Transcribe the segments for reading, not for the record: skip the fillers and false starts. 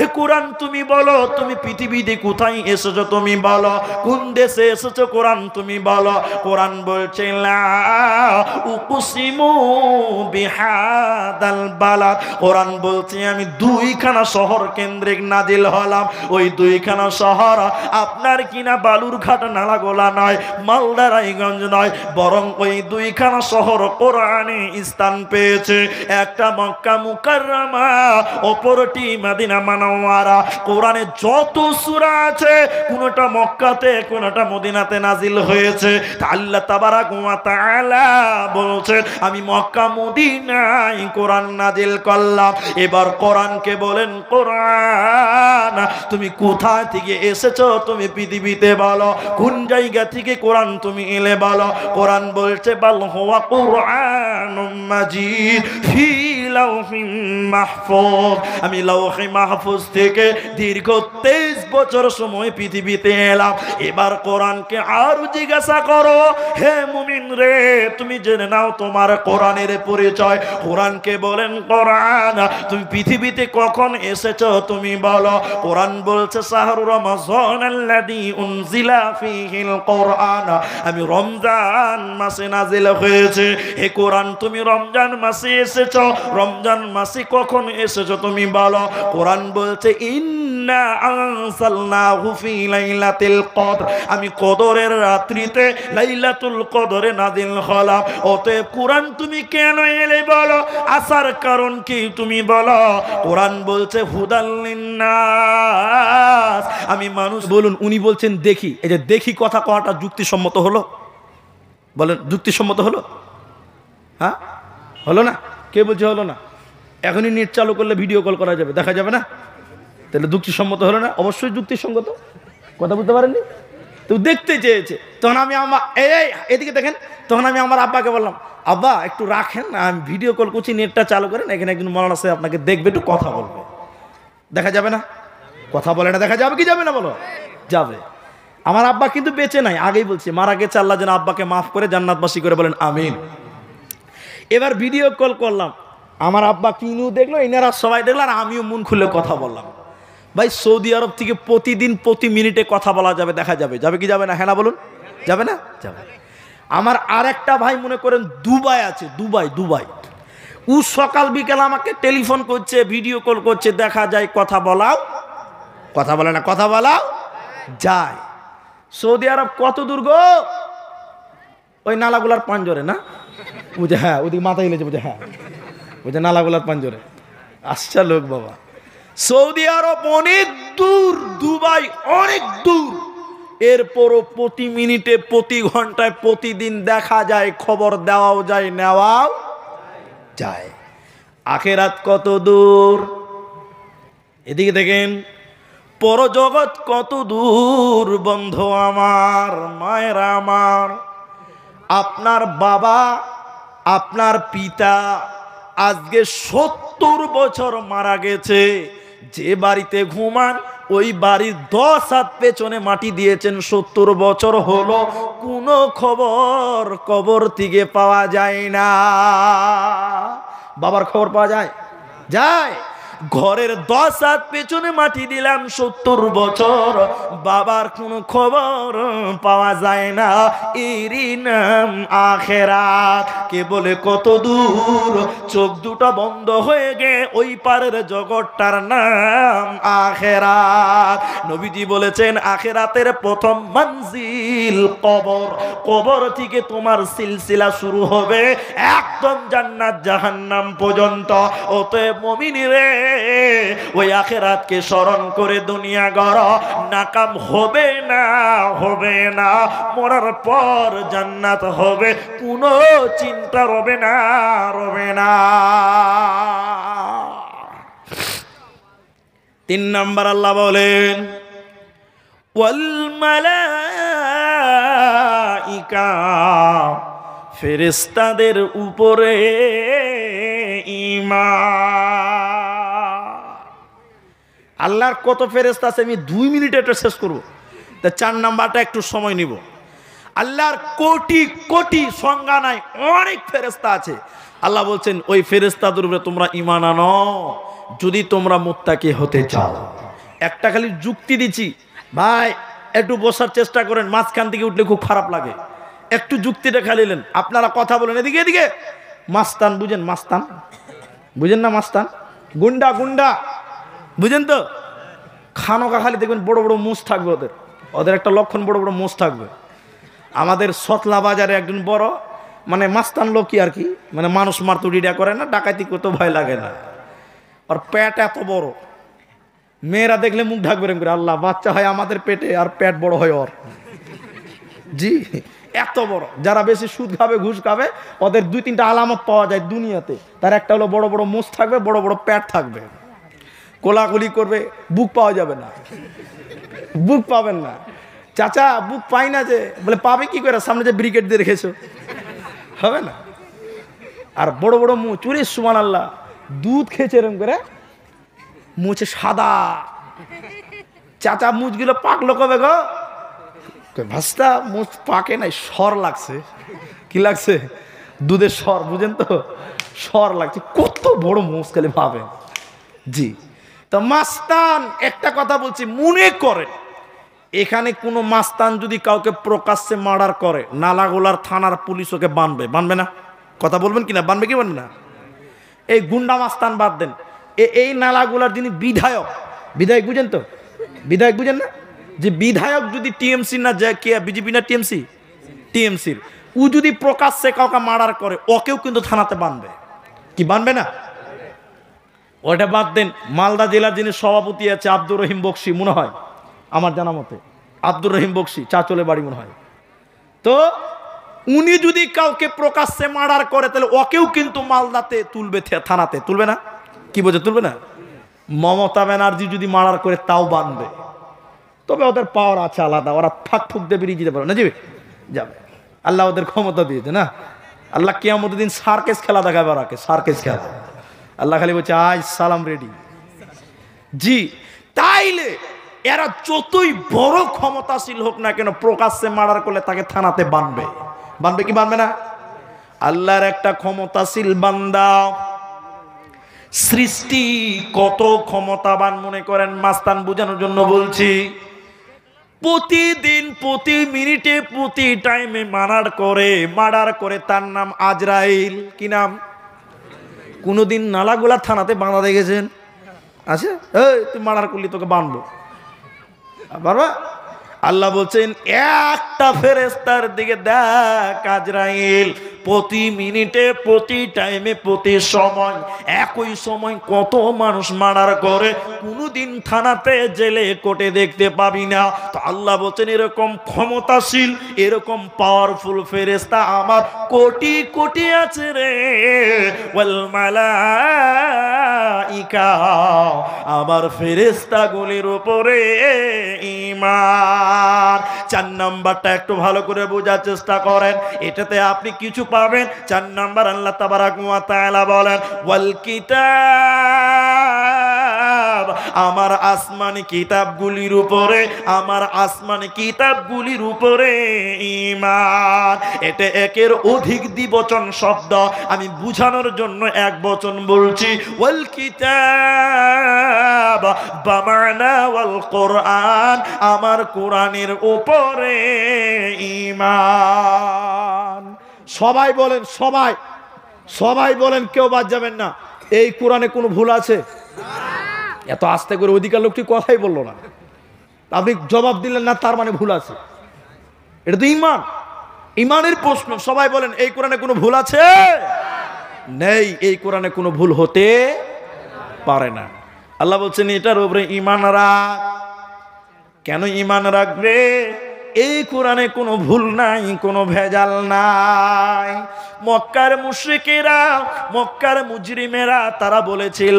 হে কোরআন তুমি বলো তুমি পৃথিবীতে কোথায় এসেছো তুমি বলো, কোন দেশে এসেছো কোরআন তুমি বলো। কোরআন বলছে লা উকসিমু বিহাদাল বালাদ, কোরআন বলছে আমি দুইখানা শহর কেন্দ্রিক নাজিল হলাম। ওই দুইখানা শহর আপনার কিনা বালুরঘাট নালাগোলা নয়, মালদা রায়গঞ্জ নয়, বরং ওই দুইখানা শহর কোরআনে স্থান পেয়েছে। একটা মক্কা মুকাররমা, অপরটি মদিনা মুনাওয়ারা। কোরআনে যত সূরা আছে কোনটা মক্কাতে কোনটা মদিনাতে নাজিল হয়েছে। আল্লাহ তাবারাক ওয়া তাআলা বলছেন আমি মক্কা মদিনায় কোরআন নাজিল করলাম। এবার কোরআনকে বলেন কোরআন তুমি কোথা থেকে এসেছো তুমি পৃথিবীতে বলো, কোন জায়গা থেকে কোরআন তুমি এলে বলো। কোরআন বলছে বাল হুয়া কুরআনুম মাজিদ ফি লাউহিম মাহফুজ, আমি লাউহে মাহফুজ থেকে দীর্ঘ 23 বছর সময় পৃথিবীতে এলাম। এবার কোরআনকে আরো জিজ্ঞাসা করো, হে মুমিন রে তুমি জেনে নাও তোমার কোরআনের পরিচয়। কোরআনকে বলেন কোরআন তুমি পৃথিবীতে কখন এসেছো তুমি বলো। কোরআন বলছে শাহরু রমাযান আল্লাযী উনজিলা ফীহিল কোরআন, আমি রমজান মাসে নাজিল হয়েছে। হে কোরআন তুমি রমজান মাসে এসেছো, রমজান মাসে কখন এসেছো তুমি বলো। কোরআন বলছে ইন্না আনসালনাহু ফী লাইলাতিল কদর, আমি কদরের রাত্রিতে লাইলাতুল কদরে নাজিল হলাম। অতএব কোরআন তুমি কেন এলে বলো, আসার কারণ কি তুমি বলো। কোরআন বলছে হুদাল লিন্নাস, আমি মানুষ। বলুন উনি বলছেন দেখি, এই যে দেখি কথা কওয়াটা যুক্তিসম্মত হলো? বলেন যুক্তিসম্মত হলো? হ্যাঁ হলো না? কে বলছে হলো না? এখনই নেট চালু করলে ভিডিও কল করা যাবে, দেখা যাবে না? তাহলে যুক্তিসম্মত হলো না? অবশ্যই যুক্তিসঙ্গত। কথা বলতে পারেননি তো, দেখতে চেয়েছে। তখন আমি আমার এদিকে দেখেন, তখন আমি আমার আব্বাকে বললাম আব্বা একটু রাখেন, আমি ভিডিও কল করছি, নেটটা চালু করেন, এখানে একজন মৌলানা সাহেব আপনাকে দেখবে, একটু কথা বলবে। দেখা যাবে না? কথা বলে না, দেখা যাবে কি যাবে না বলো? যাবে। আমার আব্বা কিন্তু বেঁচে নাই, আগেই বলছি, মারা গেছে। আল্লাহ যেন আব্বাকে মাফ করে জান্নাতবাসী করে, বলেন আমিন। এবার ভিডিও কল করলাম, আমার আব্বা কিনু দেখলো, এনারা সবাই দেখলো, আর আমিও মন খুলে কথা বললাম। ভাই সৌদি আরব থেকে প্রতিদিন প্রতি মিনিটে কথা বলা যাবে, দেখা যাবে। যাবে কি যাবে না? হ্যাঁ না বলুন, যাবে না? যাবে। আমার আর একটা ভাই মনে করেন দুবাই আছে, দুবাই ও সকাল বিকাল আমাকে টেলিফোন করছে, ভিডিও কল করছে, দেখা যায় কথা বলাও, কথা বলে না, কথা বলাও যায়। সৌদি আরব কত দূর গো? ওই নালাগুলার পাঞ্জরে না বুঝে? হ্যাঁ ওদিকে মাথা হিলেছে, বুঝে? হ্যাঁ বুঝে, নালাগুলার পাঞ্জরে। আচ্ছা লোক বাবা, সৌদি আরব অনেক দূর, দুবাই অনেক দূর। এরপরও প্রতি মিনিটে প্রতি ঘন্টায় প্রতিদিন দেখা যায়, খবর দেওয়াও যায়, নেওয়াও যায়। আখেরাত কত দূর? এদিকে দেখেন পরজগৎ কত দূর। বন্ধু আমার, মায়েরা আমার, আপনার বাবা আপনার পিতা আজকে 70 বছর মারা গেছে। যে বাড়িতে ঘুমান ওই বাড়ির 10 হাত পেছনে মাটি দিয়েছেন, 70 বছর হলো, কোনো খবর কবর থেকে পাওয়া যায় না। বাবার খবর পাওয়া যায়? যায়। ঘরের 10 হাত পেছনে মাটি দিলাম, 70 বছর, বাবার কোনো খবর পাওয়া যায় না। এরই নাম আখেরাত। কে বলে কত দূর? চোখ দুটো বন্ধ হয়ে গে ওই পারের জগৎটার নাম আখেরাত। নবীজি বলেছেন আখেরাতের প্রথম মঞ্জিল কবর। কবর থেকে তোমার সিলসিলা শুরু হবে একদম জান্নাত জাহান্নাম পর্যন্ত। অতএব মুমিনরে ওই আখেরাতকে স্মরণ করে দুনিয়া গড়, নাকাম হবে না, হবে না। মরার পর জান্নাত হবে, কোনো চিন্তা রবে না, রবে না। 3 নাম্বার আল্লাহ বলেন ওয়াল মালাইকা, ফেরেশতাদের উপরে ঈমান। আল্লাহর কত ফেরেশতা আছে আমি 2 মিনিটে এটা শেষ করব। তা 4 নাম্বারটা একটু সময় নিব। আল্লাহর কোটি কোটি সংজ্ঞা নাই, অনেক ফেরেশতা আছে। আল্লাহ বলছেন ওই ফেরেশতাদের উপরে তোমরা ঈমান আনো। যদি তোমরা মুত্তাকি হতে চাও। একটা খালি যুক্তি দিচ্ছি ভাই, একটু বসার চেষ্টা করেন, মাঝখান থেকে উঠলে খুব খারাপ লাগে। একটু যুক্তিটা খালিলেন, আপনারা কথা বলেন এদিকে এদিকে। মাস্তান বুঝেন? মাস্তান বুঝেন না? মাস্তান গুন্ডা, গুন্ডা বুঝেন তো? খানোকা খালি দেখবেন বড় বড় মুছ থাকবে ওদের, ওদের একটা লক্ষণ বড় বড় মুছ থাকবে। আমাদের সতলা বাজারে একজন বড় মানে মাস্তান লোকই আর কি, মানে মানুষ মারতুড়িটা করে না, ডাকাতি করতে ভয় লাগে না। আর পেট এত বড়, মেয়েরা দেখলে মুখ ঢাকবে এরকম করে, আল্লাহ বাচ্চা হয় আমাদের পেটে আর পেট বড় হয় ওর। জি এত বড়। যারা বেশি সুদ খাবে, ঘুষ খাবে, ওদের 2-3টা আলামত পাওয়া যায় দুনিয়াতে। তার একটা হলো বড় বড় মুখ থাকবে, বড় বড় পেট থাকবে, কোলাকুলি করবে, বুক পাওয়া যাবে না, বুক পাবেন না। চাচা বুক পাই না যে, বলে পাবে কি করে, সামনে যে ব্রিগেড দিয়ে রেখেছো, হবে না। আর বড় বড় মুখ, চুরি সুবহানাল্লাহ, দুধ খেয়েছে এরকম করে, মুছে সাদা। চাচা মুছগুলো পাকলো কবে গো? ভাস্তা মুছ পাকে নাই, সর লাগছে। কি লাগছে? দুধের সর, বুঝেন তো? সর লাগছে। কত বড় মুছ খালি ভাবেন। জি তো মাস্তান, একটা কথা বলছি মনে করেন, এখানে কোনো মাস্তান যদি কাউকে প্রকাশ্যে মার্ডার করে, নালাগোলার থানার পুলিশ ওকে বানবে, বানবে না? কথা বলবেন কিনা, বানবে কি বানবে না? এই গুন্ডা মাস্তান বাদ দেন, এই নালাগোলার যিনি বিধায়ক, বিধায়ক বুঝেন তো? বিধায়ক বুঝেন না? যে বিধায়ক যদি টিএমসি না যায়, কে বিজেপি না টিএমসি? টিএমসির। ও যদি প্রকাশ্যে কাউকে মার্ডার করে, ওকেও কিন্তু থানাতে বানবে। কি বানবে না? ওটা বাদ দেন, মালদা জেলার যিনি সভাপতি আছে আব্দুর রহিম বক্সি, মনে হয় আমার জানা মতে আব্দুর রহিম বক্সি, চাচলে বাড়ি মনে হয়। তো উনি যদি কাউকে প্রকাশ্যে মার্ডার করে, তাহলে ওকেও কিন্তু মালদাতে তুলবে, থানাতে তুলবে না? কি বোঝে, তুলবে না? মমতা ব্যানার্জি যদি মার্ডার করে, তাও বানবে। তবে ওদের পাওয়ার আছে আলাদা, ওরা ফাঁক ফুক দিয়ে বেরিয়ে যেতে পারে না, যাবে যাবে। আল্লাহ ওদের ক্ষমতা দিয়েছে না। আল্লাহ কিয়ামতের দিন সার্কেস খেলা দেখাবে ওরাকে, সার্কেস খেলা। আল্লাহ খালি বলছে আজ সালাম রেডি। জি তাইলে এরা যতই বড় ক্ষমতাশীল হোক না কেন, প্রকাশ্যে মার্ডার করলে তাকে থানাতে বানবে। বানবে কি বানবে না? আল্লাহর একটা ক্ষমতাশীল বান্দা, সৃষ্টি কত ক্ষমতাবান মনে করেন, মাস্তান বোঝানোর জন্য বলছি। প্রতিদিন, প্রতি মিনিটে, প্রতি টাইমে মার্ডার করে। তার নাম আজরাইল। কি নাম? কোনোদিন নালাগোলা থানাতে বাঁধা দেখেছেন? আচ্ছা এই তুই মার্ডার করলি, তোকে বানবো, পারবা? আল্লাহ বলছেন একটা ফেরেশতার দিকে দেখ, আজরাইল প্রতি মিনিটে, প্রতি টাইমে, প্রতি সময়, একই সময় কত মানুষ মার্ডার করে, কোনোদিন থানাতে জেলে কোর্টে দেখতে পাবি না। তো আল্লাহ বলছেন এরকম ক্ষমতাশীল, এরকম পাওয়ারফুল ফেরেশতা আমার কোটি কোটি আছে রে। ওয়াল মালাইকা, আমার ফেরেশতাগুলির উপরে ঈমান। 4 নাম্বারটা একটু ভালো করে বোঝার চেষ্টা করেন, এটাতে আপনি কিছু পাবেন। 4 নাম্বার আল্লাহ তাবারাক ওয়া তাআলা বলেন ওয়াল কিতাব, আমার আসমানি কিতাবগুলির উপরে, আমার আসমানি কিতাবগুলির উপরে ঈমান। এটা একের অধিক দ্বিবচন শব্দ, আমি বুঝানোর জন্য এক বচন বলছি। ওয়াল কিতাব বামানা ওয়াল কোরআন, আমার কোরআনের উপরে ঈমান। সবাই বলেন, সবাই সবাই বলেন, কেউ বাদ যাবেন না। এই কোরআনে কোনো ভুল আছে? এত আস্তে করে অধিকার লোকটি কথাই বললো না, আপনি জবাব দিলেন না, তার মানে ভুল আছে। এটা তো ঈমান, ঈমানের প্রশ্ন। সবাই বলেন এই কোরআনে কোনো ভুল আছে? নেই, এই কোরআনে কোনো ভুল হতে পারে না। আল্লাহ বলছেন এটার উপরে ঈমান রাখ। কেন ঈমান রাখবে? এই কোরআনে কোনো ভুল নাই, কোনো ভেজাল নাই। মক্কার মুশরিকেরা, মক্কার মুজরিমেরা তারা বলেছিল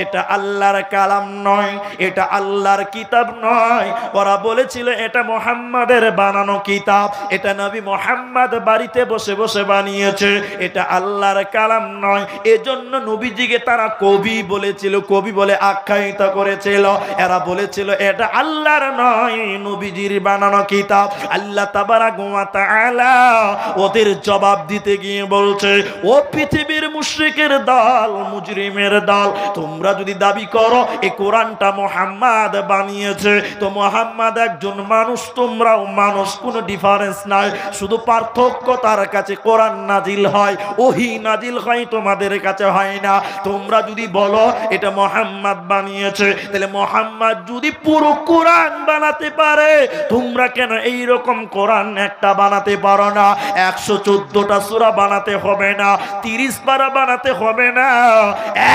এটা আল্লাহর কালাম নয়, এটা আল্লাহর কিতাব নয়। ওরা বলেছিল এটা মুহাম্মাদের বানানো কিতাব, এটা নবী মুহাম্মদ বাড়িতে বসে বসে বানিয়েছে, এটা আল্লাহর কালাম নয়। এজন্য নবীজিকে তারা কবি বলেছিল, কবি বলে আখ্যায়িত করেছিল। এরা বলেছিল এটা আল্লাহর নয়, নবীজির বানানো কিতাব। কিতাব। আল্লাহ তাবারাক ওয়া তাআলা ওদের জবাব দিতে গিয়ে বলছে, ও পৃথিবীর মুশরিকের দল, মুজরিমের দল, তোমরা যদি দাবি করো এই কোরআনটা মুহাম্মদ বানিয়েছে, তো মুহাম্মদ একজন মানুষ, তোমরাও মানুষ, কোনো ডিফারেন্স নাই, শুধু পার্থক্য তার কাছে কোরআন নাজিল হয়, ওহী নাজিল হয়, তোমাদের কাছে হয় না। তোমরা যদি বলো এটা মুহাম্মদ বানিয়েছে, তাহলে মুহাম্মদ যদি পুরো কোরআন বানাতে পারে, তোমরা কেন এই রকম কোরআন একটা বানাতে পারো না? 114টা সূরা বানাতে হবে না, 30 পারা বানাতে হবে না,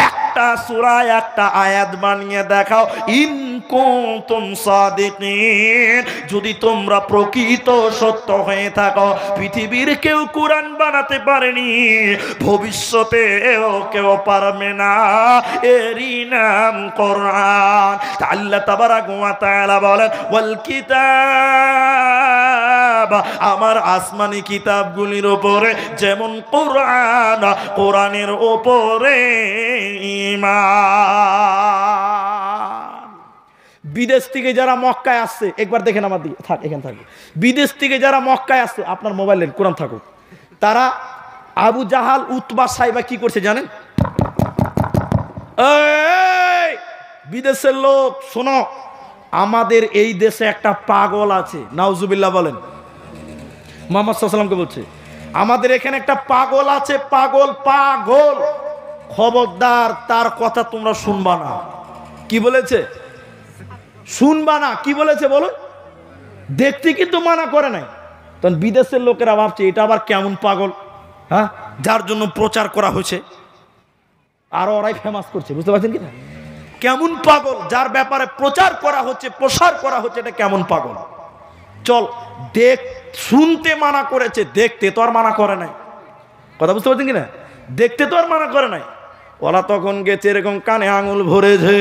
একটা সূরা একটা আয়াত বানিয়ে দেখাও। ইন কুনতুম সাদিকিন, যদি তোমরা প্রকৃত সত্য হয়ে থাকো। পৃথিবীর কেউ কোরআন বানাতে পারেনি, ভবিষ্যতে কেউ পারবে না, এরই নাম কোরআন। আল্লাহ তাবারাক ওয়া তাআলা বলেন, ওয়াল কিতাব, আমার আসমানি কিতাবগুলির উপরে যেমন কোরআন, কোরআনের উপরে ঈমান। বিদেশ থেকে যারা মক্কায় আসছে, একবার দেখেন আমার দিকে, থাক এখানে থাকবে। বিদেশ থেকে যারা মক্কায় আসছে, আপনার মোবাইলের কোরআন থাকুক, তারা আবু জাহাল, উতবা, সাইবা কি করছে জানেন? এই বিদেশের লোক শোনো, আমাদের এই দেশে একটা পাগল আছে, নাউজুবিল্লাহ বলেন। মুহাম্মদ সাল্লাল্লাহু আলাইহি ওয়াসাল্লামকে বলছে, আমাদের এখানে একটা পাগল আছে, পাগল, পাগল, খবরদার তার কথা তোমরা শুনবা না। কি বলেছে? শুনবা না। কি বলেছে বলুন? দেখতে কিন্তু মানা করে নাই। তখন বিদেশের লোকেরা ভাবছে এটা আবার কেমন পাগল, হ্যাঁ, যার জন্য প্রচার করা হয়েছে, আর ওরাই ফেমাস করছে। বুঝতে পারছেন কি না? কেমন পাগল, যার ব্যাপারে প্রচার করা হচ্ছে, প্রসার করা হচ্ছে, এটা কেমন পাগল। চল দেখ, শুনতে মানা করেছে, দেখতে তো আর মানা করে নাই। কথা বুঝতে পারছেন কি না? দেখতে তো আর মানা করে নাই। ওরা তখন গেছে এরকম কানে আঙুল ভরেছে।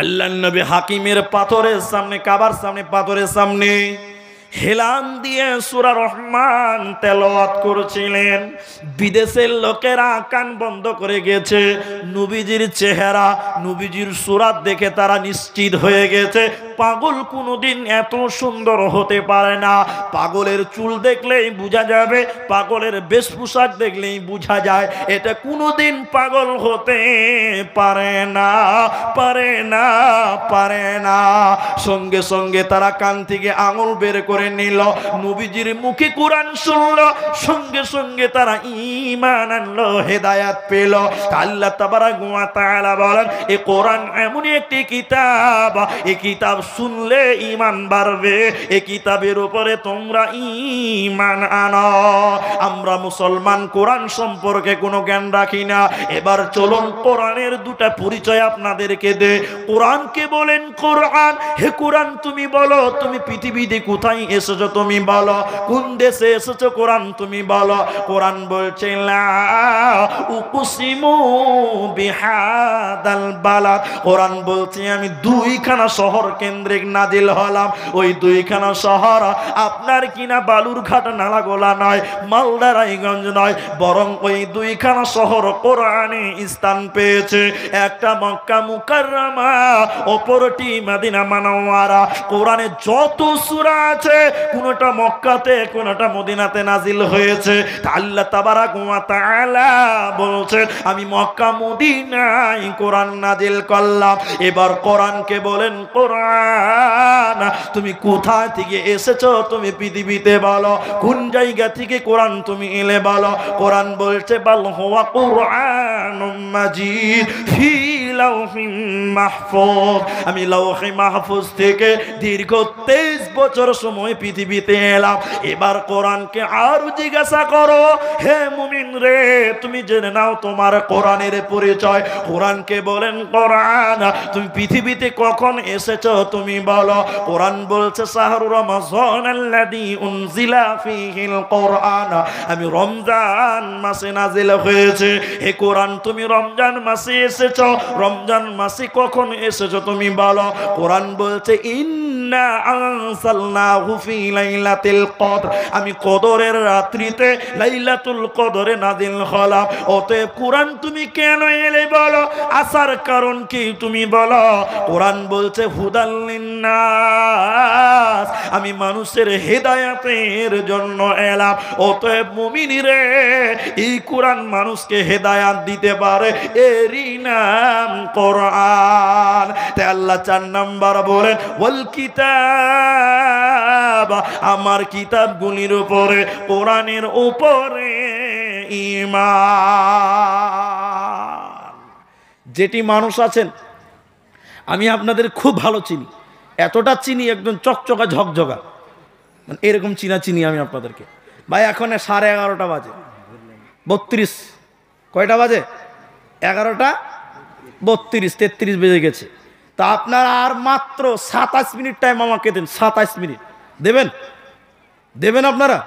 আল্লাহর নবী হাকিমের পাথরের সামনে, কাবার সামনে, পাথরের সামনে হেলান দিয়ে সূরা রহমান তেলাওয়াত করেছিলেন। বিদেশের লোকেরা কান বন্ধ করে গেছে। নবীজির চেহারা, নবীজির সূরা দেখে তারা নিশ্চিত হয়ে গেছে পাগল কোনোদিন এত সুন্দর হতে পারে না। পাগলের চুল দেখলেই বোঝা যাবে, পাগলের বেশভূষাক দেখলেই বোঝা যায় এটা কোনোদিন পাগল হতে পারে না, পারে না, পারে না। সঙ্গে সঙ্গে তারা কান থেকে আঙুল বের করে নিল, নবীজির মুখে কোরআন শুনল, সঙ্গে সঙ্গে তারা ঈমান আনলো, হেদায়েত পেল। আল্লাহ তাবারাক ওয়া তাআলা বলেন, এই কোরআন এমন একটি কিতাব, এই কিতাব শুনলে ঈমান বাড়বে, এই কিতাবের উপরে তোমরা ঈমান আনো। আমরা মুসলমান কোরআন সম্পর্কে কোনো জ্ঞান রাখি না। এবার চলুন কোরআনের দুটা পরিচয় আপনাদেরকে দে। কোরআনকে বলেন কোরআন, হে কোরআন তুমি বলো তুমি পৃথিবীতে কোথায় এসেছো, তুমি বলো কোন দেশে এসেছো, কোরআন তুমি বলো। কোরআন বলছে লা উকসিমু বিহাদাল বালাদ, কোরআন বলছে আমি দুইখানা শহর কেন্দ্রিক নাজিল হলাম। ওই দুইখানা শহর আপনার কিনা বালুরঘাট, নালাগোলা নয়, মালদা, রায়গঞ্জ নয়, বরং ওই দুইখানা শহর কোরআনে স্থান পেয়েছে। একটা মক্কা মুকাররমা, অপরটি মদিনা মুনাওয়ারা। কোরআনে যত সূরা আছে কোনটা মক্কাতে, কোনটা মদিনাতে নাজিল হয়েছে। আল্লাহ তাবারাক ওয়া তাআলা বলছেন আমি মক্কা মদিনায় কোরআন নাজিল করলাম। এবার কোরআনকে বলেন কোরআন তুমি কোথা থেকে এসেছো, তুমি পৃথিবীতে বলো কোন জায়গা থেকে কোরআন তুমি এলে বলো। কোরআন বলছে বাল হুয়া কুরআনুম মাজিদ ফি লাউহিম মাহফুজ, আমি লাউহে মাহফুজ থেকে দীর্ঘ 23 বছর সময় পৃথিবীতে এলাম। এবার কোরআনকে আর জিজ্ঞাসা করো, হে মুমিন রে তুমি জেনে নাও তোমার কোরআনের পরিচয়। কোরআনকে বলেন কোরআন তুমি পৃথিবীতে কখন এসেছো তুমি বলো। কোরআন বলছে শাহরু রমাযান আল্লাযী উনজিলা ফীহিল কোরআন, আমি রমজান মাসে নাজিল হয়েছে। হে কোরআন তুমি রমজান মাসে এসেছো, রমজান মাসে কখন এসেছো তুমি বলো। কোরআন বলছে ইন্না আনসালনাহু ফি লাইলাতিল কদর, আমি কদরের রাত্রিতে লাইলাতুল কদরে নাজিল হলাম। অতএব কোরআন তুমি কেন এলে বলো, আসার কারণ কি তুমি বলো। কোরআন বলছে হুদাল লিন্নাস, আমি মানুষের হেদায়েতের জন্য এলাম। অতএব মুমিন রে, এই কোরআন মানুষকে হেদায়েত দিতে পারে, এরই নাম কোরআন। তাই আল্লাহ 4 নাম্বার বলেন ওয়াল কিতাব, আমার কিতাবগুলির উপরে, কোরআনের উপরে ঈমান। যেটি মানুষ আছেন, আমি আপনাদের খুব ভালো চিনি, এতটা চিনি একদম চকচকা ঝকঝকা, মানে এরকম চিনি আমি আপনাদেরকে। ভাই এখন 11:30 বাজে, 32, কয়টা বাজে? 11:32, 33 বেজে গেছে। তা আপনারা আর মাত্র 27 মিনিট টাইম আমাকে দেন। 27 মিনিট দেবেন আপনারা?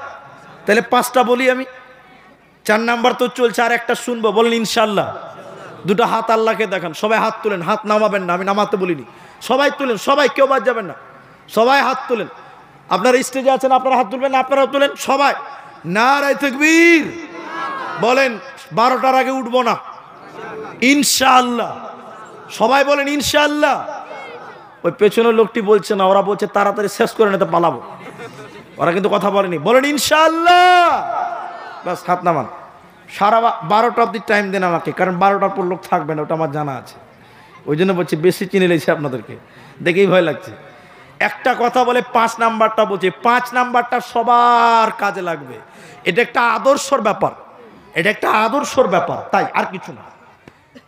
তাহলে 5টা বলি আমি। 4 নাম্বার তো চলছে, আর একটা শুনবো, বলেন ইনশাল্লাহ। 2টা হাত আল্লাহকে দেখান, সবাই হাত তুলেন, হাত নামাবেন না, আমি নামাতে বলিনি। সবাই তুলেন, সবাই, কেউ বাদ যাবেন না, সবাই হাত তুলেন। আপনারা স্টেজে আছেন, আপনারা হাত তুলবেন, আপনারাও তুলেন সবাই। নারায়ে তাকবীর বলেন। 12টার আগে উঠবো না ইনশাআল্লাহ। সবাই বলেন ইনশাআল্লাহ। ওই পেছনের লোকটি বলছে না, ওরা বলছে তাড়াতাড়ি শেষ করে নিতে পালাবো, ওরা কিন্তু কথা বলেনি। বলেন ইনশাআল্লাহ। বাস হাত নামান। সারা 12টা অব্দি টাইম দেন আমাকে, কারণ 12টার পর লোক থাকবে না, ওটা আমার জানা আছে। ওই জন্য বলছি বেশি চিনে লেছি আপনাদেরকে, দেখেই ভয় লাগছে। একটা কথা বলে 5 নাম্বারটা বলছে, 5 নাম্বারটা সবার কাজে লাগবে। এটা একটা আদর্শর ব্যাপার, এটা একটা আদর্শর ব্যাপার, তাই আর কিছু না।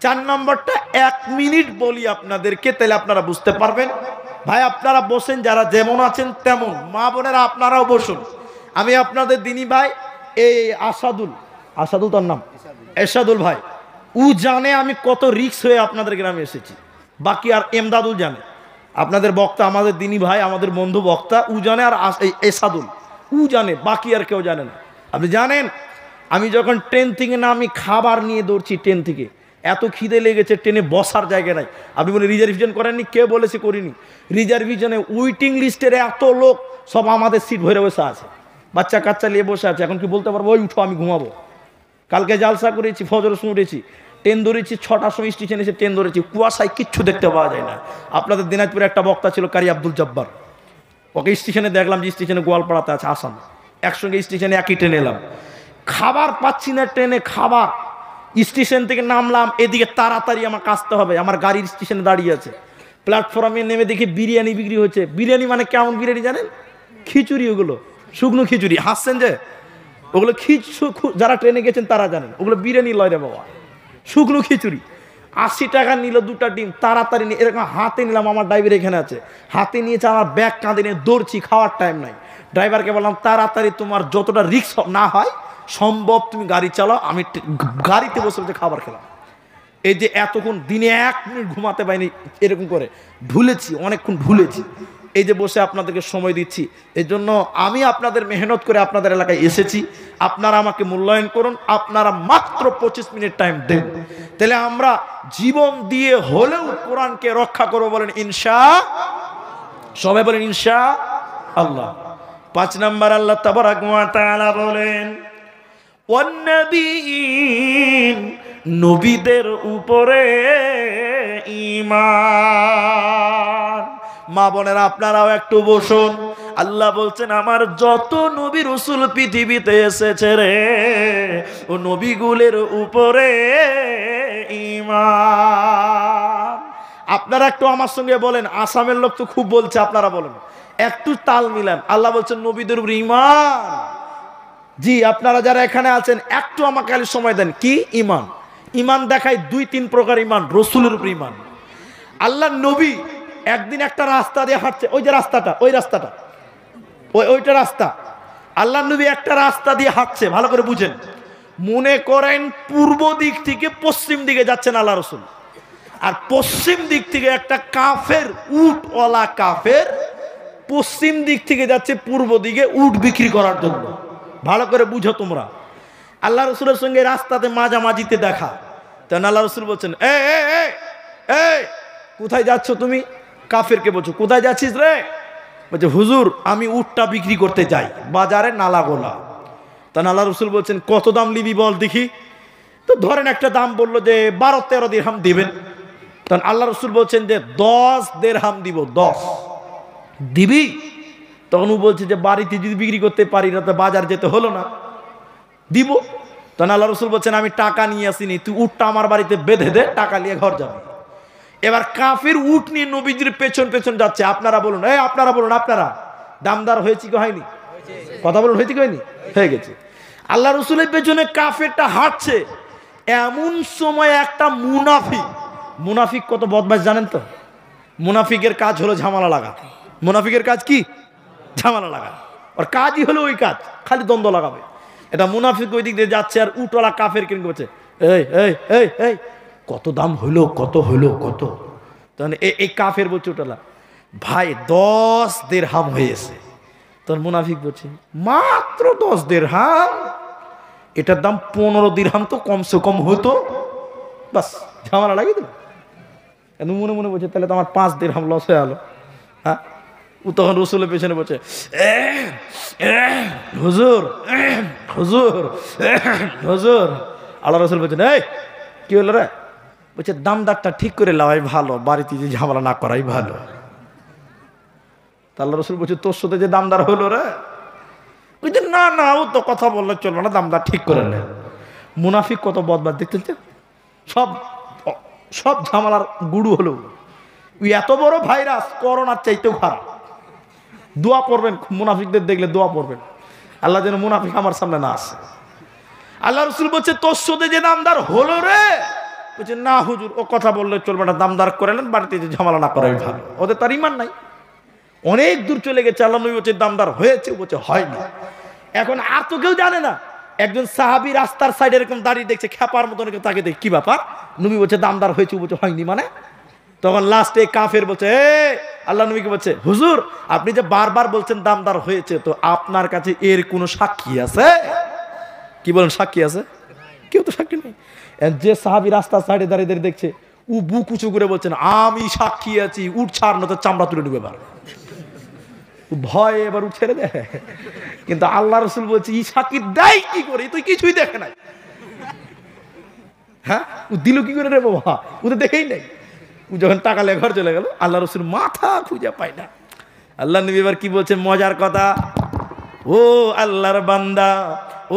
4 নাম্বারটা 1 মিনিট বলি আপনাদেরকে, তাহলে আপনারা বুঝতে পারবেন। ভাই আপনারা বসেন, যারা যেমন আছেন তেমন, মা বোনেরা আপনারাও বসুন। আমি আপনাদের দিনী ভাই, এই আসাদুল তার নাম, এরশাদুল ভাই, ও জানে আমি কত রিস্ক হয়ে আপনাদের গ্রামে এসেছি। বাকি আর এমদাদুল জানে, আপনাদের বক্তা, আমাদের দিনী ভাই, আমাদের বন্ধু বক্তা, ও জানে। আর এরশাদুল ও জানে, বাকি আর কেউ জানে না। আপনি জানেন, আমি যখন ট্রেন থেকে নামি খাবার নিয়ে দৌড়ছি, ট্রেন থেকে এত খিদে লেগেছে, ট্রেনে বসার জায়গা নাই। আপনি বলে রিজার্ভেশন করেননি? কে বলেছে করিনি? রিজার্ভেশনে ওয়েটিং লিস্টের এত লোক, সব আমাদের সিট ভরে বসে আছে, বাচ্চা কাচ্চা নিয়ে বসে আছে। এখন কি বলতে পারবো ওই উঠো আমি ঘুমাবো? কালকে জালসা করেছি, ফজরের সময় উঠেছি, ট্রেন ধরেছি 6টার সময়, স্টেশনে এসে ট্রেন ধরেছি, কুয়াশায় কিচ্ছু দেখতে পাওয়া যায় না। আপনাদের দিনাজপুরে একটা বক্তা ছিল কারি আব্দুল জব্বার, ওকে স্টেশনে দেখলাম যে স্টেশনে গোয়ালপাড়াতে আছে, আসাম, একসঙ্গে স্টেশনে একই ট্রেনে এলাম। খাবার পাচ্ছি না ট্রেনে, খাবার। স্টেশন থেকে নামলাম, এদিকে তাড়াতাড়ি আমাকে আসতে হবে, আমার গাড়ির স্টেশনে দাঁড়িয়ে আছে। প্ল্যাটফর্মে নেমে দেখি বিরিয়ানি বিক্রি হচ্ছে। বিরিয়ানি মানে কেমন বিরিয়ানি জানেন? খিচুড়ি, ওগুলো শুকনো খিচুড়ি। হাসছেন যে? ওগুলো যারা ট্রেনে গেছেন তারা জানেন, ওগুলো বিরিয়ানি লয় রে বাবা, শুকনো খিচুড়ি। 80 টাকা নিল 2টা ডিম, তাড়াতাড়ি নিয়ে এরকম হাতে নিলাম। আমার ড্রাইভার এখানে আছে, হাতে নিয়েছে, আমার ব্যাগ কাঁধে নিয়ে দৌড়ছি, খাওয়ার টাইম নাই। ড্রাইভারকে বললাম তাড়াতাড়ি তোমার যতটা রিস্ক না হয় সম্ভব তুমি গাড়ি চালাও, আমি গাড়িতে বসে বসে খাবার খেলাম। এই যে এতক্ষণ দিনে 1 মিনিট ঘুমাতে পারিনি, এরকম করে ভুলেছি, অনেকক্ষণ ভুলেছি। এই যে বসে আপনাদেরকে সময় দিচ্ছি, এই জন্য আমি আপনাদের মেহনত করে আপনাদের এলাকায় এসেছি। আপনারা আমাকে মূল্যায়ন করুন। আপনারা মাত্র 25 মিনিট টাইম দেন, তাহলে আমরা জীবন দিয়ে হলেও কোরআনকে রক্ষা করবো। বলেন সবাই বলেন ইনশাআল্লাহ। 5 নাম্বার আল্লাহ তাবারাক ওয়া তাআলা বলেন ওয়ান্নাবিয়িন, নবীদের উপরে ঈমান। মা বোনেরা আপনারাও একটু বসুন। আল্লাহ বলছেন আমার যত নবী রাসূল পৃথিবীতে এসেছে রে, ও নবীগুলোর উপরে ঈমান। আপনারা একটু আমার সঙ্গে বলেন, আসামের লোক তো খুব বলছে, আপনারা বলেন, একটু তাল মিলান। আল্লাহ বলছেন নবীদের উপর ঈমান। জি, আপনারা যারা এখানে আছেন একটু আমাকে খালি সময় দেন। কি ঈমান? ঈমান দেখায় 2-3 প্রকার ঈমান। রাসূলের উপর ঈমান। আল্লাহ নবী একদিন একটা রাস্তা দিয়ে হাঁটছে, ওই যে রাস্তাটা, ওইটা রাস্তা। আল্লাহ নবী একটা রাস্তা দিয়ে হাঁটছে, ভালো করে বুঝেন। মনে করেন পূর্ব দিক থেকে পশ্চিম দিকে যাচ্ছেন আল্লাহ রাসূল, আর পশ্চিম দিক থেকে একটা কাফের, উটওয়ালা কাফের পশ্চিম দিক থেকে যাচ্ছে পূর্ব দিকে উট বিক্রি করার জন্য। ভালো করে বুঝো তোমরা। আল্লাহ রাসূলের সঙ্গে রাস্তাতে মাঝামাঝিতে দেখা, তখন আল্লাহ রাসূল বলছেন এই কোথায় যাচ্ছ তুমি? কাফেরকে বলছো কোথায় যাচ্ছিস রে? বলছে হুজুর আমি উটটা বিক্রি করতে যাই বাজারে নালাগোলা। তখন আল্লাহ রাসূল বলছেন কত দাম নিবি বল দেখি। তো ধরেন একটা দাম বললো যে 12-13 দিরহাম দিবেন। তখন আল্লাহ রাসূল বলছেন যে 10 দিরহাম দিব। 10 দিবি? তখন ও বলছে যে বাড়িতে যদি বিক্রি করতে পারি না তো বাজার যেতে হলো না, দিব। তখন আল্লাহ রসুল বলছেন আমি টাকা নিয়ে আসিনি, তুই উটটা আমার বাড়িতে বেঁধে দে, টাকা নিয়ে ঘর যাবে। এবার কাফের উট নিয়ে নবীজির পেছন পেছন যাচ্ছে। আপনারা বলুন, আপনারা বলুন, আপনারা দামদার হয়েছে কি হয়নি? কথা বলুন, হয়েছে কি হয়নি? হয়ে গেছে। আল্লাহ রসুলের পেছনে কাফেরটা হাঁটছে, এমন সময় একটা মুনাফিক কত বদমাশ জানেন তো? মুনাফিকের কাজ হলো ঝামেলা লাগা। মুনাফিকের কাজ কি? ঝামেলা লাগা। আর কাজই হলো ওই কাজ, খালি দ্বন্দ্ব লাগাবে। এটা মুনাফিক ওই দিক দিয়ে যাচ্ছে, আর উটওয়ালা কাফের কিনে বলছে এই এই এই এই কত দাম হইলো, কত হইলো, কত? তখন এই কাফের বলছে উটওয়ালা, ভাই 10 দিরহাম হয়েছে। তখন মুনাফিক বলছে মাত্র 10 দিরহাম? এটার দাম 15 দিরহাম তো কমসে কম হতো। বাস ঝামেলা লাগিয়ে দিল। মনে মনে বলছে তাহলে তো আমার 5 দিরহাম লস হয়ে গেল। হ্যাঁ, ও তখন রসুলের পেছনে বলছে হুজুর হুজুর হুজুর। আল্লাহ রসুল বলছেন এই কি হলো রে? বলছে দামদারটা ঠিক করে লাওয়াই ভালো, বাড়িতে যে ঝামেলা না করাই ভালো। আল্লাহ রসুল বলছে তোর সাথে যে দামদার হলো রে? বলছে না না, ও তো কথা বললে চলবে না, দামদার ঠিক করে নে। মুনাফিক কত বদমাশ দেখতেন তো? সব ঝামেলার গুরু হলো। এত বড় ভাইরাস, করোনার চাইতেও খারাপ। দোয়া পড়বেন, মুনাফিকদের দেখলে দোয়া পড়বেন, আল্লাহ যেন মুনাফিক আমার সামনে না আসে। আল্লাহ রসুল বলছে তোর সাথে যে দামদার হলো রে? বলছে না হুজুর, ও কথা বললে চলবে না, দামদার করে নেন, বাড়িতে যে ঝামেলা না করাই ভালো। ওদের তার ইমান নাই, অনেক দূর চলে গেছে। আল্লাহ নবী বলছে দামদার হয়েছে, বলছে হয়নি। এখন আর তো কেউ জানে না। একজন সাহাবী রাস্তার সাইডে এরকম দাঁড়িয়ে দেখছে, খ্যাপার মতন তাকে দেখে কি ব্যাপার? নবী বলছে দামদার হয়েছে, বলছে হয়নি মানে। তখন লাস্টে কাফের বলছে আল্লাহ নবীকে বলছে হুজুর আপনি যে বারবার বলছেন দামদার হয়েছে, তো আপনার কাছে এর কোনো সাক্ষী আছে? কি বলেন, সাক্ষী আছে? কেউ তো সাক্ষী নেই। যে সাহাবী রাস্তার সাইডে দাঁড়িয়ে দাঁড়িয়ে দেখছে, ও বুক উঁচু করে বলছেন আমি সাক্ষী আছি, উঠ ছাড় না তো চামড়া তুলে নেবে। এবার ভয় এবার উঠ ছেড়ে দেয়। কিন্তু আল্লাহ রসুল বলছে ই সাক্ষী দেয় কি করে? তুই কিছুই দেখে নাই। হ্যাঁ, ও দিল কি করে রে বাবা? ও তো দেখেই নাই। ও যখন টাকা লেগে ঘর চলে গেল, আল্লাহ রসুল মাথা খুঁজে পায় না। আল্লাহ নবী এবার কি বলছেন মজার কথা, ও আল্লাহর বান্দা,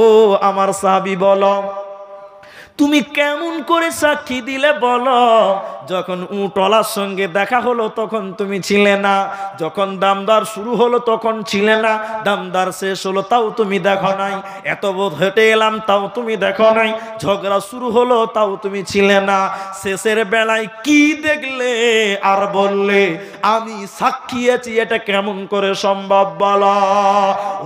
ও আমার সাহাবী বলো তুমি কেমন করে সাক্ষী দিলে বলো? যখন উটওয়ালার সঙ্গে দেখা হলো তখন তুমি ছিলে না, যখন দামদার শুরু হলো তখন ছিলে না, দামদার শেষ হলো তাও তুমি দেখো নাই, এত বোধ হেঁটে এলাম তাও তুমি দেখো নাই, ঝগড়া শুরু হলো তাও তুমি ছিলে না, শেষের বেলায় কি দেখলে আর বললে আমি সাক্ষী আছি? এটা কেমন করে সম্ভব বলো?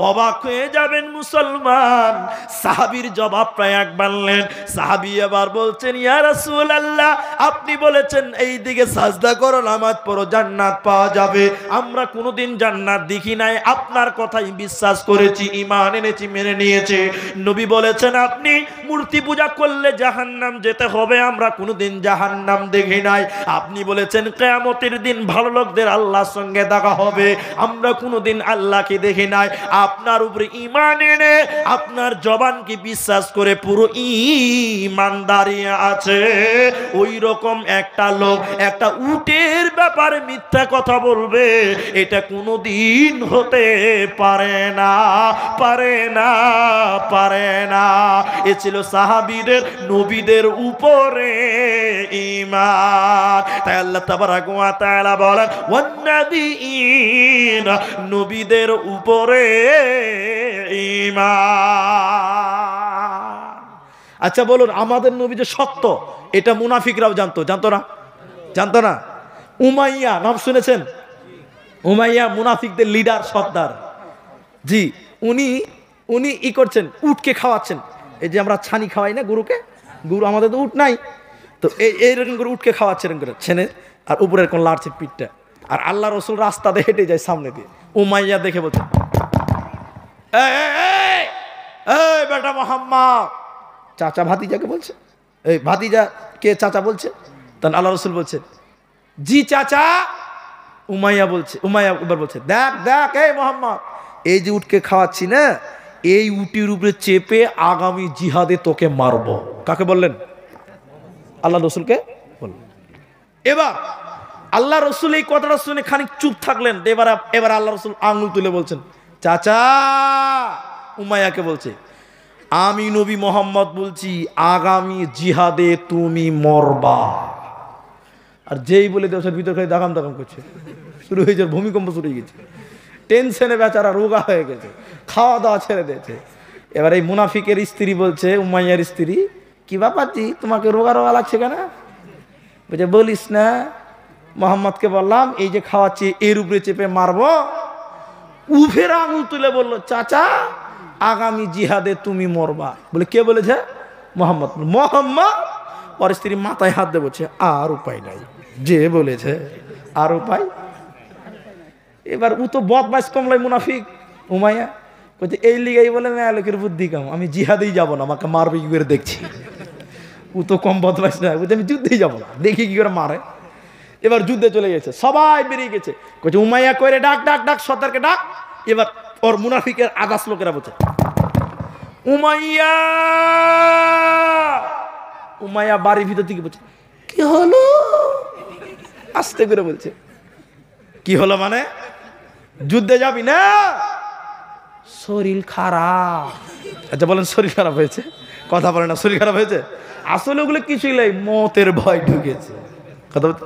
অবাক হয়ে যাবেন মুসলমান। সাহাবীর জবাব প্রায় এক বানলেন। সাহাবী আবার বলছেন ইয়া রাসূলুল্লাহ আপনি বলেছেন এই দিকে সাজদা করো, নামাজ পড়ো, জান্নাত পাওয়া যাবে। আমরা কোনোদিন জান্নাত দেখি নাই, আপনার কথাই বিশ্বাস করেছি, ঈমান এনেছি, মেনে নিয়েছি। নবী বলেছেন আপনি মূর্তি পূজা করলে জাহান্নাম যেতে হবে, আমরা কোনোদিন জাহান্নাম দেখি নাই। আপনি বলেছেন কিয়ামতের দিন ভালো লোকদের আল্লাহর সঙ্গে দেখা হবে, আমরা কোনোদিন আল্লাহকে দেখি নাই। আপনার উপরে ঈমান এনে আপনার জবানকে বিশ্বাস করে পুরো ঈমান দাঁড়িয়ে আছে। ওই রকম একটা লোক একটা উটের ব্যাপারে মিথ্যা কথা বলবে, এটা কোনোদিন হতে পারে না, পারে না, পারে না। এ ছিল সাহাবীদের নবীদের উপরে ঈমান। তাই আল্লাহ তাবারাক ওয়া তাআলা বলেন ওয়ান্নাবিয়িন, নবীদের উপরে ঈমান। আচ্ছা বলুন, আমাদের নবী যে সত্য এটা মুনাফিকরাও জানতো? জানতো না? জানতো না? উমাইয়া নাম শুনেছেন? উমাইয়া মুনাফিকদের লিডার, সর্দার। জি, উনি ই করছেন, উটকে খাওয়াচ্ছেন। এই যে আমরা ছানি খাওয়াই না গরুকে, গরু আমাদের তো উট নাই, তো এইরকম করে উটকে খাওয়াচ্ছে এরকম করে ছেনে, আর উপরের কোন লাড়ছে পিঠটা। আর আল্লাহ রসুল রাস্তা দিয়ে হেঁটে যায় সামনে দিয়ে। উমাইয়া দেখে বলছে এই বেটা মোহাম্মদ, চাচা ভাতিজাকে বলছে, এই ভাতিজা কে চাচা বলছে? তখন আল্লাহ রসুল বলছে জি চাচা। উমাইয়া এবার বলছে দেখ দেখ এই মোহাম্মদ, এই যে উটকে খাওয়াচ্ছি না, এই উটির উপরে চেপে আগামী জিহাদে তোকে মারবো। কাকে বললেন? আল্লাহ রসুলকে বললেন। এবার আল্লাহ রসুল এই কথাটা শুনে খানিক চুপ থাকলেন। এবার আল্লাহ রসুল আঙুল তুলে বলছেন, চাচা, উমাইয়াকে বলছে, আমি নবী মোহাম্মদ বলছি, আগামী জিহাদে তুমি মরবা। আর যেই বলে দেশের ভিতর খালি দাগাম দাগাম করছে, শুরু হয়েছে, ভূমিকম্প শুরু হয়ে গেছে, টেনশনে বেচারা রোগা হয়ে গেছে, খাওয়া দাওয়া ছেড়ে দিয়েছে। এবার এই মুনাফিকের স্ত্রী বলছে, উমাইয়ার স্ত্রী, কি ব্যাপারজি, তোমাকে রোগা রোগা লাগছে কেন? বলছে, বলিস না, মোহাম্মদকে বললাম এই যে খাওয়াচ্ছি এর উপরে চেপে মারবো। উফের আঙুল তুলে বললো, চাচা, আগামী জিহাদে তুমি মরবা। বলে, কে বলেছে? মোহাম্মদ। মোহাম্মদ? ওর স্ত্রী মাথায় হাত দিয়ে বলছে, আর উপায় নাই, যে বলেছে আর উপায়। এবার ও তো বদমাইশ কমলাই মুনাফিক উমাইয়া বলছে, এই লিগাই বলে মেয়া লোকের বুদ্ধি কম, আমি জিহাদেই যাবো না, আমাকে মারবে কি করে দেখছি। ও তো কম বদমাইশ না, বলছে আমি যুদ্ধেই যাবো না, দেখি কি করে মারে। এবার যুদ্ধে চলে গেছে, সবাই বেরিয়ে গেছে। বলছে, উমাইয়া কইরে ডাক ডাক ডাক, সর্দারকে ডাক। এবার ওর মুনাফিকের আদাস লোকেরা বলছে, উমাইয়া। উমাইয়া বাড়ির ভিতর থেকে বলছে, কি হলো? আস্তে করে বলছে, কি হলো মানে? যুদ্ধে যাবি না? শরীর খারাপ। আচ্ছা বলেন, শরীর খারাপ হয়েছে? কথা বলে না, শরীর খারাপ হয়েছে? আসলে ওগুলো কিছুই নাই, মতের ভয় ঢুকেছে। কথা বলতে,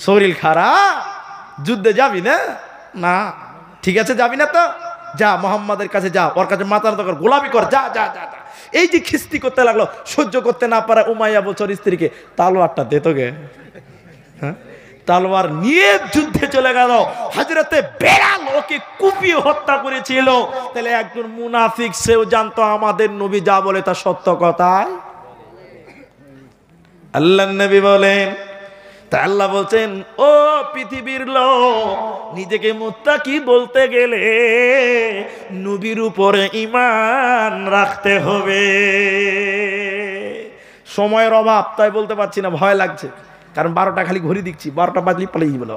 শরীর খারাপ, যুদ্ধে যাবি না? না। ঠিক আছে, যাবি না তো যা, মোহাম্মদের কাছে যা, ওর কাছে মাথা নত কর, গোলামি কর, যা যা যা যা। এই যে খিস্তি করতে লাগলো, সহ্য করতে না পারে উমাইয়া বলছে ওর স্ত্রীকে, তালোয়ারটা দে তোকে। হ্যাঁ, তালোয়ার নিয়ে যুদ্ধে চলে গেল। হযরতে বেলাল ওকে কুপিয়ে হত্যা করেছিল। তাহলে একজন মুনাফিক, সেও জানতো আমাদের নবী যা বলে তা সত্য কথাই। আল্লাহর নবী বলেন, তা আল্লাহ বলছেন, ও পৃথিবীর লোক, নিজেকে মুত্তাকি বলতে গেলে নবীর উপরে ঈমান রাখতে হবে। সময়ের অভাব, তাই বলতে পারছি না, ভয় লাগছে, কারণ 12টা খালি ঘড়ি দিচ্ছি, 12টা বাজলেই পালিয়ে গেল।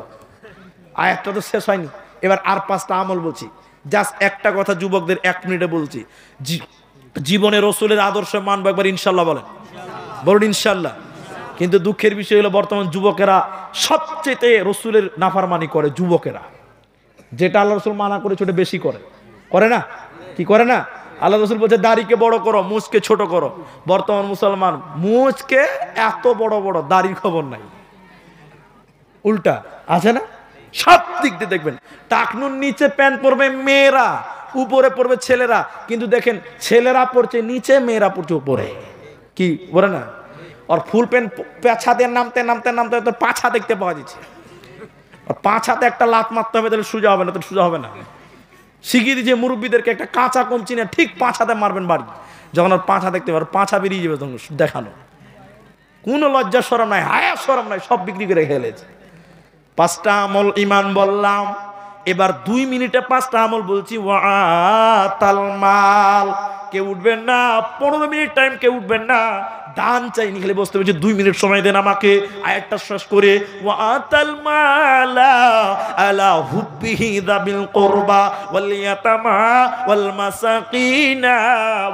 আয়াতটা তো শেষ হয়নি। এবার আর 5টা আমল বলছি, জাস্ট একটা কথা যুবকদের 1 মিনিটে বলছি। জীবনে রসুলের আদর্শ মানবো একবার ইনশাল্লাহ বলেন, বলুন ইনশাল্লাহ। কিন্তু দুঃখের বিষয় হলো বর্তমান যুবকেরা সবচেয়ে রসুলের নাফরমানি করে। যুবকেরা যেটা আল্লাহ রসুল মানা করেছে ওটা বেশি করে, করে না? কি করে না? আল্লাহ রসুল বলছে দাড়িকে বড় করো, মুছকে ছোট করো। বর্তমান মুসলমান মুছকে এত বড় বড়, দাড়ির খবর নাই, উল্টা আছে না? সব দিক দিয়ে দেখবেন, টাকনুর নিচে প্যান্ট পরবে মেয়েরা, উপরে পরবে ছেলেরা। কিন্তু দেখেন, ছেলেরা পড়ছে নিচে, মেয়েরা পড়ছে উপরে। কি বলে না? আর ফুল প্যান্ট পেছাতে নামতে নামতে নামতে তো পাছা দেখতে পাওয়া যাচ্ছে। আর পাছাতে একটা লাত মারতে হবে, তাহলে সোজা হবে না, তো সোজা হবে না। শিখিয়ে দিয়েছে মুরব্বীদেরকে, একটা কাঁচা কমচি না ঠিক পাছাতে মারবেন বাড়ি। যখন আর পাছা দেখতে পারো, পাছা বেরিয়ে যাবে তখন দেখানো। কোনো লজ্জা শরম নাই, হায়া শরম নাই, সব বিক্রি করে খেলেছে। 5টা আমল ঈমান বললাম। এবার 2 মিনিটে 5টা আমল বলছি। ওয়াতাল মাল, কেউ উঠবেন না, 15 মিনিট টাইম কেউ উঠবেন না। দান চাইনি, খালি বসতে বলছে 2 মিনিট সময় দেন আমাকে। আয়াতটা শেষ করে, ওয়াতাল মালা আলা হুব্বিহি যাবিল কুরবা ওয়াল ইয়াতামা ওয়াল মাসাকিনা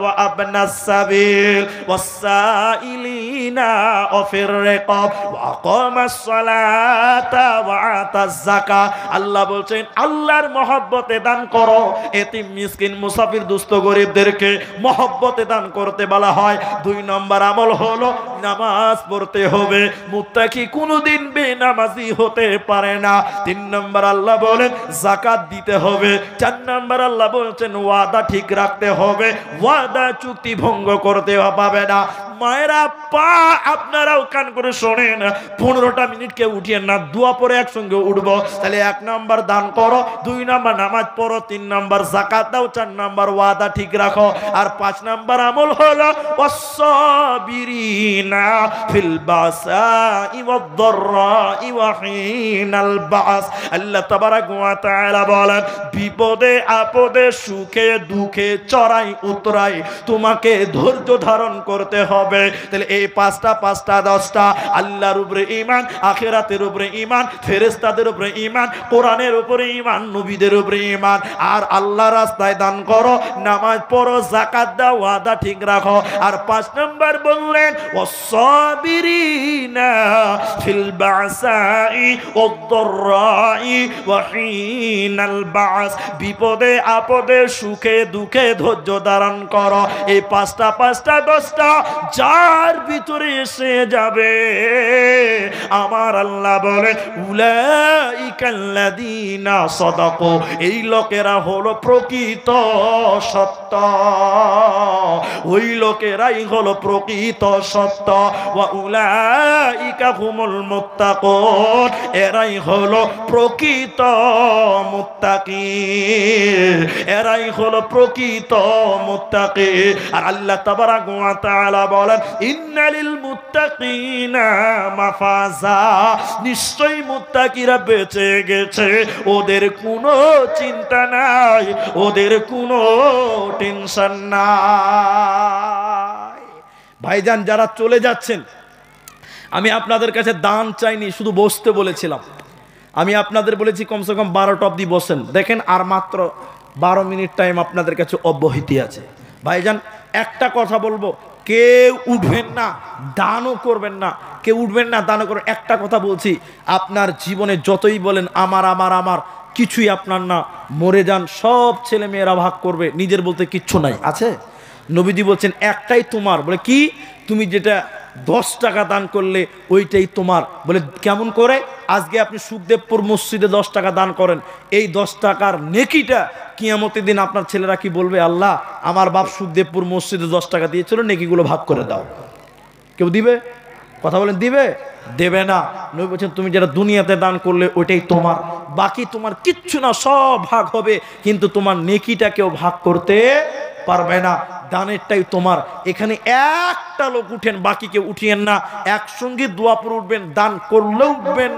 ওয়া আবনাস সাবিল ওয়াস সাইলিনা ওয়া ফির রিকাব ওয়া আকামাস সালাতা ওয়া আতাজ যাকাত। আল্লাহ বলছেন, আল্লাহর মহব্বতে দান করো। এতিম, মিসকিন, মুসাফির, দুস্থ, গরিবদেরকে মহব্বতে দান করতে বলা হয়। 2 নম্বর আমল হলো নামাজ পড়তে হবে। মুত্তাকি কোনোদিন বেনামাজি হতে পারে না। 3 নম্বর আল্লাহ বলেন যাকাত দিতে হবে। 4 নম্বর আল্লাহ বলছেন ওয়াদা ঠিক রাখতে হবে, ওয়াদা চুক্তি ভঙ্গ করতে পাবে না। মায়েরা পা, আপনারাও কান করে শোনেন, 15টা মিনিট কেউ উঠিয়েন না, দোয়া পরে একসঙ্গে উঠবো। তাহলে 1 নম্বর দান করো, 2 নম্বর নামাজ পড়ো, 3 নম্বর যাকাত দাও, 4 নম্বর ওয়াদা ঠিক রাখো। আর 5 নম্বর আমল হলো ওয়াসসাবিরিনা ফিল বাসাই ওয়াদ-দাররাই ওয়া হিনাল বাস। আল্লাহ তাবারাক ওয়া তাআলা বলেন, বিপদে আপদে সুখে দুঃখে চড়াই উতরাই তোমাকে ধৈর্য ধারণ করতে হবে। তাহলে এই পাঁচটা 10টা আল্লাহর উপরে ঈমান, আখিরাতের উপরে ঈমান, ফেরেশতাদের উপরে ঈমান, কোরআনের উপরে ঈমান, নবীদের উপরে ঈমান, আর আল্লাহর রাস্তায় দান করো, নামাজ পড়ো, যাকাত দাও, ওয়াদা ঠিক রাখো। আর 5 নম্বর বললেন ওয়াসসাবিরিনা ফিল বাসাই ওয়াদ-দাররাই ওয়া হিনাল বাস, বিপদে আপদে সুখে দুঃখে ধৈর্য ধারণ করো। এই 5টা 10টা যার ভিতরে এসে যাবে আমার আল্লাহ বলেন উলাইকাল্লাযীনা সাদাকু, এই লোকেরা হলো প্রকৃত সত্য, ওই লোকেরাই হলো প্রকৃত সত্য। ওয়া উলাইকা হুমুল মুত্তাকুন, এরাই হলো প্রকৃত মুত্তাকি, এরাই হলো প্রকৃত মুত্তাকি। আর আল্লাহ তাবারাক ওয়া তাআলা বলেন ইন্নালিল মুত্তাকিনা মাফাজা, নিশ্চয়ই মুত্তাকিরা বেঁচে গেছে, ওদের কোনো চিন্তা নাই, ওদের কোনো টেনশন নাই। ভাইজান যারা চলে যাচ্ছেন, আমি আপনাদের কাছে দান চাইনি, শুধু বসতে বলেছিলাম। আমি আপনাদের বলেছি কমসে কম 12টা অবধি বসেন। দেখেন আর মাত্র 12 মিনিট টাইম আপনাদের কাছে অব্যাহতি আছে। ভাইজান একটা কথা বলবো, কেউ উঠবেন না, দানও করবেন না, কেউ উঠবেন না, দানও করবেন। একটা কথা বলছি, আপনার জীবনে যতই বলেন আমার আমার আমার, কিছুই আপনার না। মরে যান, সব ছেলে মেয়েরা ভাগ করবে, নিজের বলতে কিচ্ছু নাই। আছে নবীজি বলছেন একটাই তোমার, বলে কি? তুমি যেটা 10 টাকা দান করলে ওইটাই তোমার। বলে কেমন করে? আজকে আপনি সুখদেবপুর মসজিদে 10 টাকা দান করেন, এই 10 টাকার নেকিটা কিয়ামতের দিন আপনার ছেলেরা কি বলবে? আল্লাহ আমার বাপ সুখদেবপুর মসজিদে 10 টাকা দিয়েছিল, নেকিগুলো ভাগ করে দাও। কেউ দিবে? কথা বলেন, দিবে? দেবে না। নবী বলছেন তুমি যেটা দুনিয়াতে দান করলে ওইটাই তোমার, বাকি তোমার কিচ্ছু না, সব ভাগ হবে, কিন্তু তোমার নেকিটা কেউ ভাগ করতে পারবে না, দানেরটাই তোমার। এখানে একটা লোক উঠেন, বাকি কেউ উঠিয়েন না, একসঙ্গে দোয়া পড়ে উঠবেন, দান করলেও উঠবেন,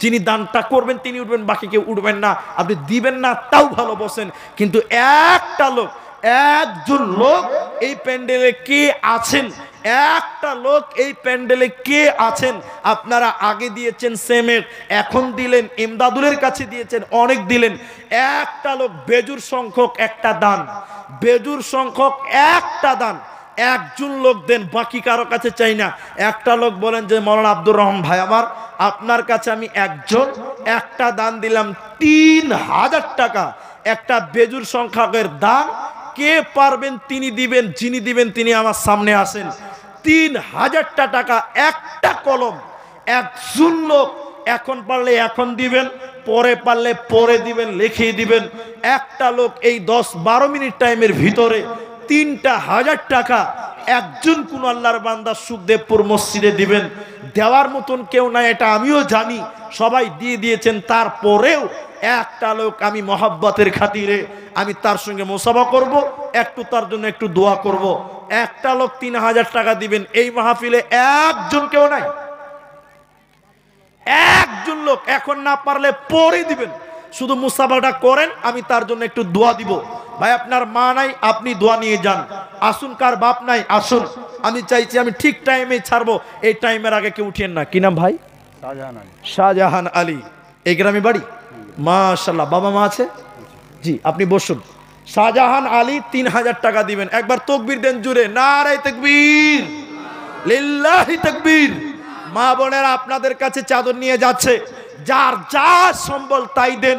যিনি দানটা করবেন তিনি উঠবেন, বাকি কেউ উঠবেন না। আপনি দিবেন না তাও ভালো, বসেন, কিন্তু একটা লোক, একজন লোক এই প্যান্ডেলে কে আছেন? একটা লোক এই প্যান্ডেলে কে আছেন? আপনারা আগে দিয়েছেন সেমের, এখন দিলেন, ইমদাদুলের কাছে দিয়েছেন, অনেক দিলেন। একটা লোক বেজুর সংখ্যক একটা দান, বেজুর সংখ্যক একটা দান, একজন লোক দেন, বাকি কারো কাছে চাই না। একটা লোক বলেন যে মৌলানা আব্দুর রহমান ভাই আমার, আপনার কাছে আমি একজন একটা দান দিলাম 3000 টাকা, একটা বেজুর সংখ্যকের দান, কে পারবেন তিনি দিবেন, যিনি দিবেন তিনি আমার সামনে আসেন। 3000 টাকা একটা কলম, একজন লোক, এখন পারলে এখন দিবেন, পরে পারলে পরে দিবেন, লিখিয়ে দিবেন। একটা লোক এই 10-12 মিনিট টাইমের ভিতরে 3000 টাকা একজন কোন আল্লাহর বান্দা সুখদেবপুর মসজিদে দিবেন। দেওয়ার মতন কেউ নাই, এটা আমিও জানি, সবাই দিয়ে দিয়েছেন। তারপরেও একটা লোক আমি মহব্বতের খাতিরে আমি তার সঙ্গে মোসাফা করব, একটু তার জন্য একটু দোয়া করব। একটা লোক 3000 টাকা দিবেন, এই মাহফিলে একজন কেউ নাই, একজন লোক। এখন না পারলে পরে দিবেন, শুধু মুসাফাটা করেন, আমি তার জন্য একটু দোয়া দিব। ভাই আপনার মা নাই, আপনি দোয়া নিয়ে যান। আসুন, কার বাপ নাই আসুন, আমি চাইছি আমি ঠিক টাইমে ছাড়বো, এই টাইমের আগে কেউ উঠিয়েন না। কি নাম ভাই? শাহজাহান আলী। শাহজাহান আলী, এই গ্রামে বাড়ি? মাশাআল্লাহ। বাবা মা আছে? জি, আপনি বসুন। শাহজাহান আলী 3000 টাকা দিবেন। একবার তাকবীর দেন জুড়ে, নারে তাকবীর, লিল্লাহি তাকবীর। মা বোনেরা আপনাদের কাছে চাদর নিয়ে যাচ্ছে, যার যা সম্বল তাই দেন,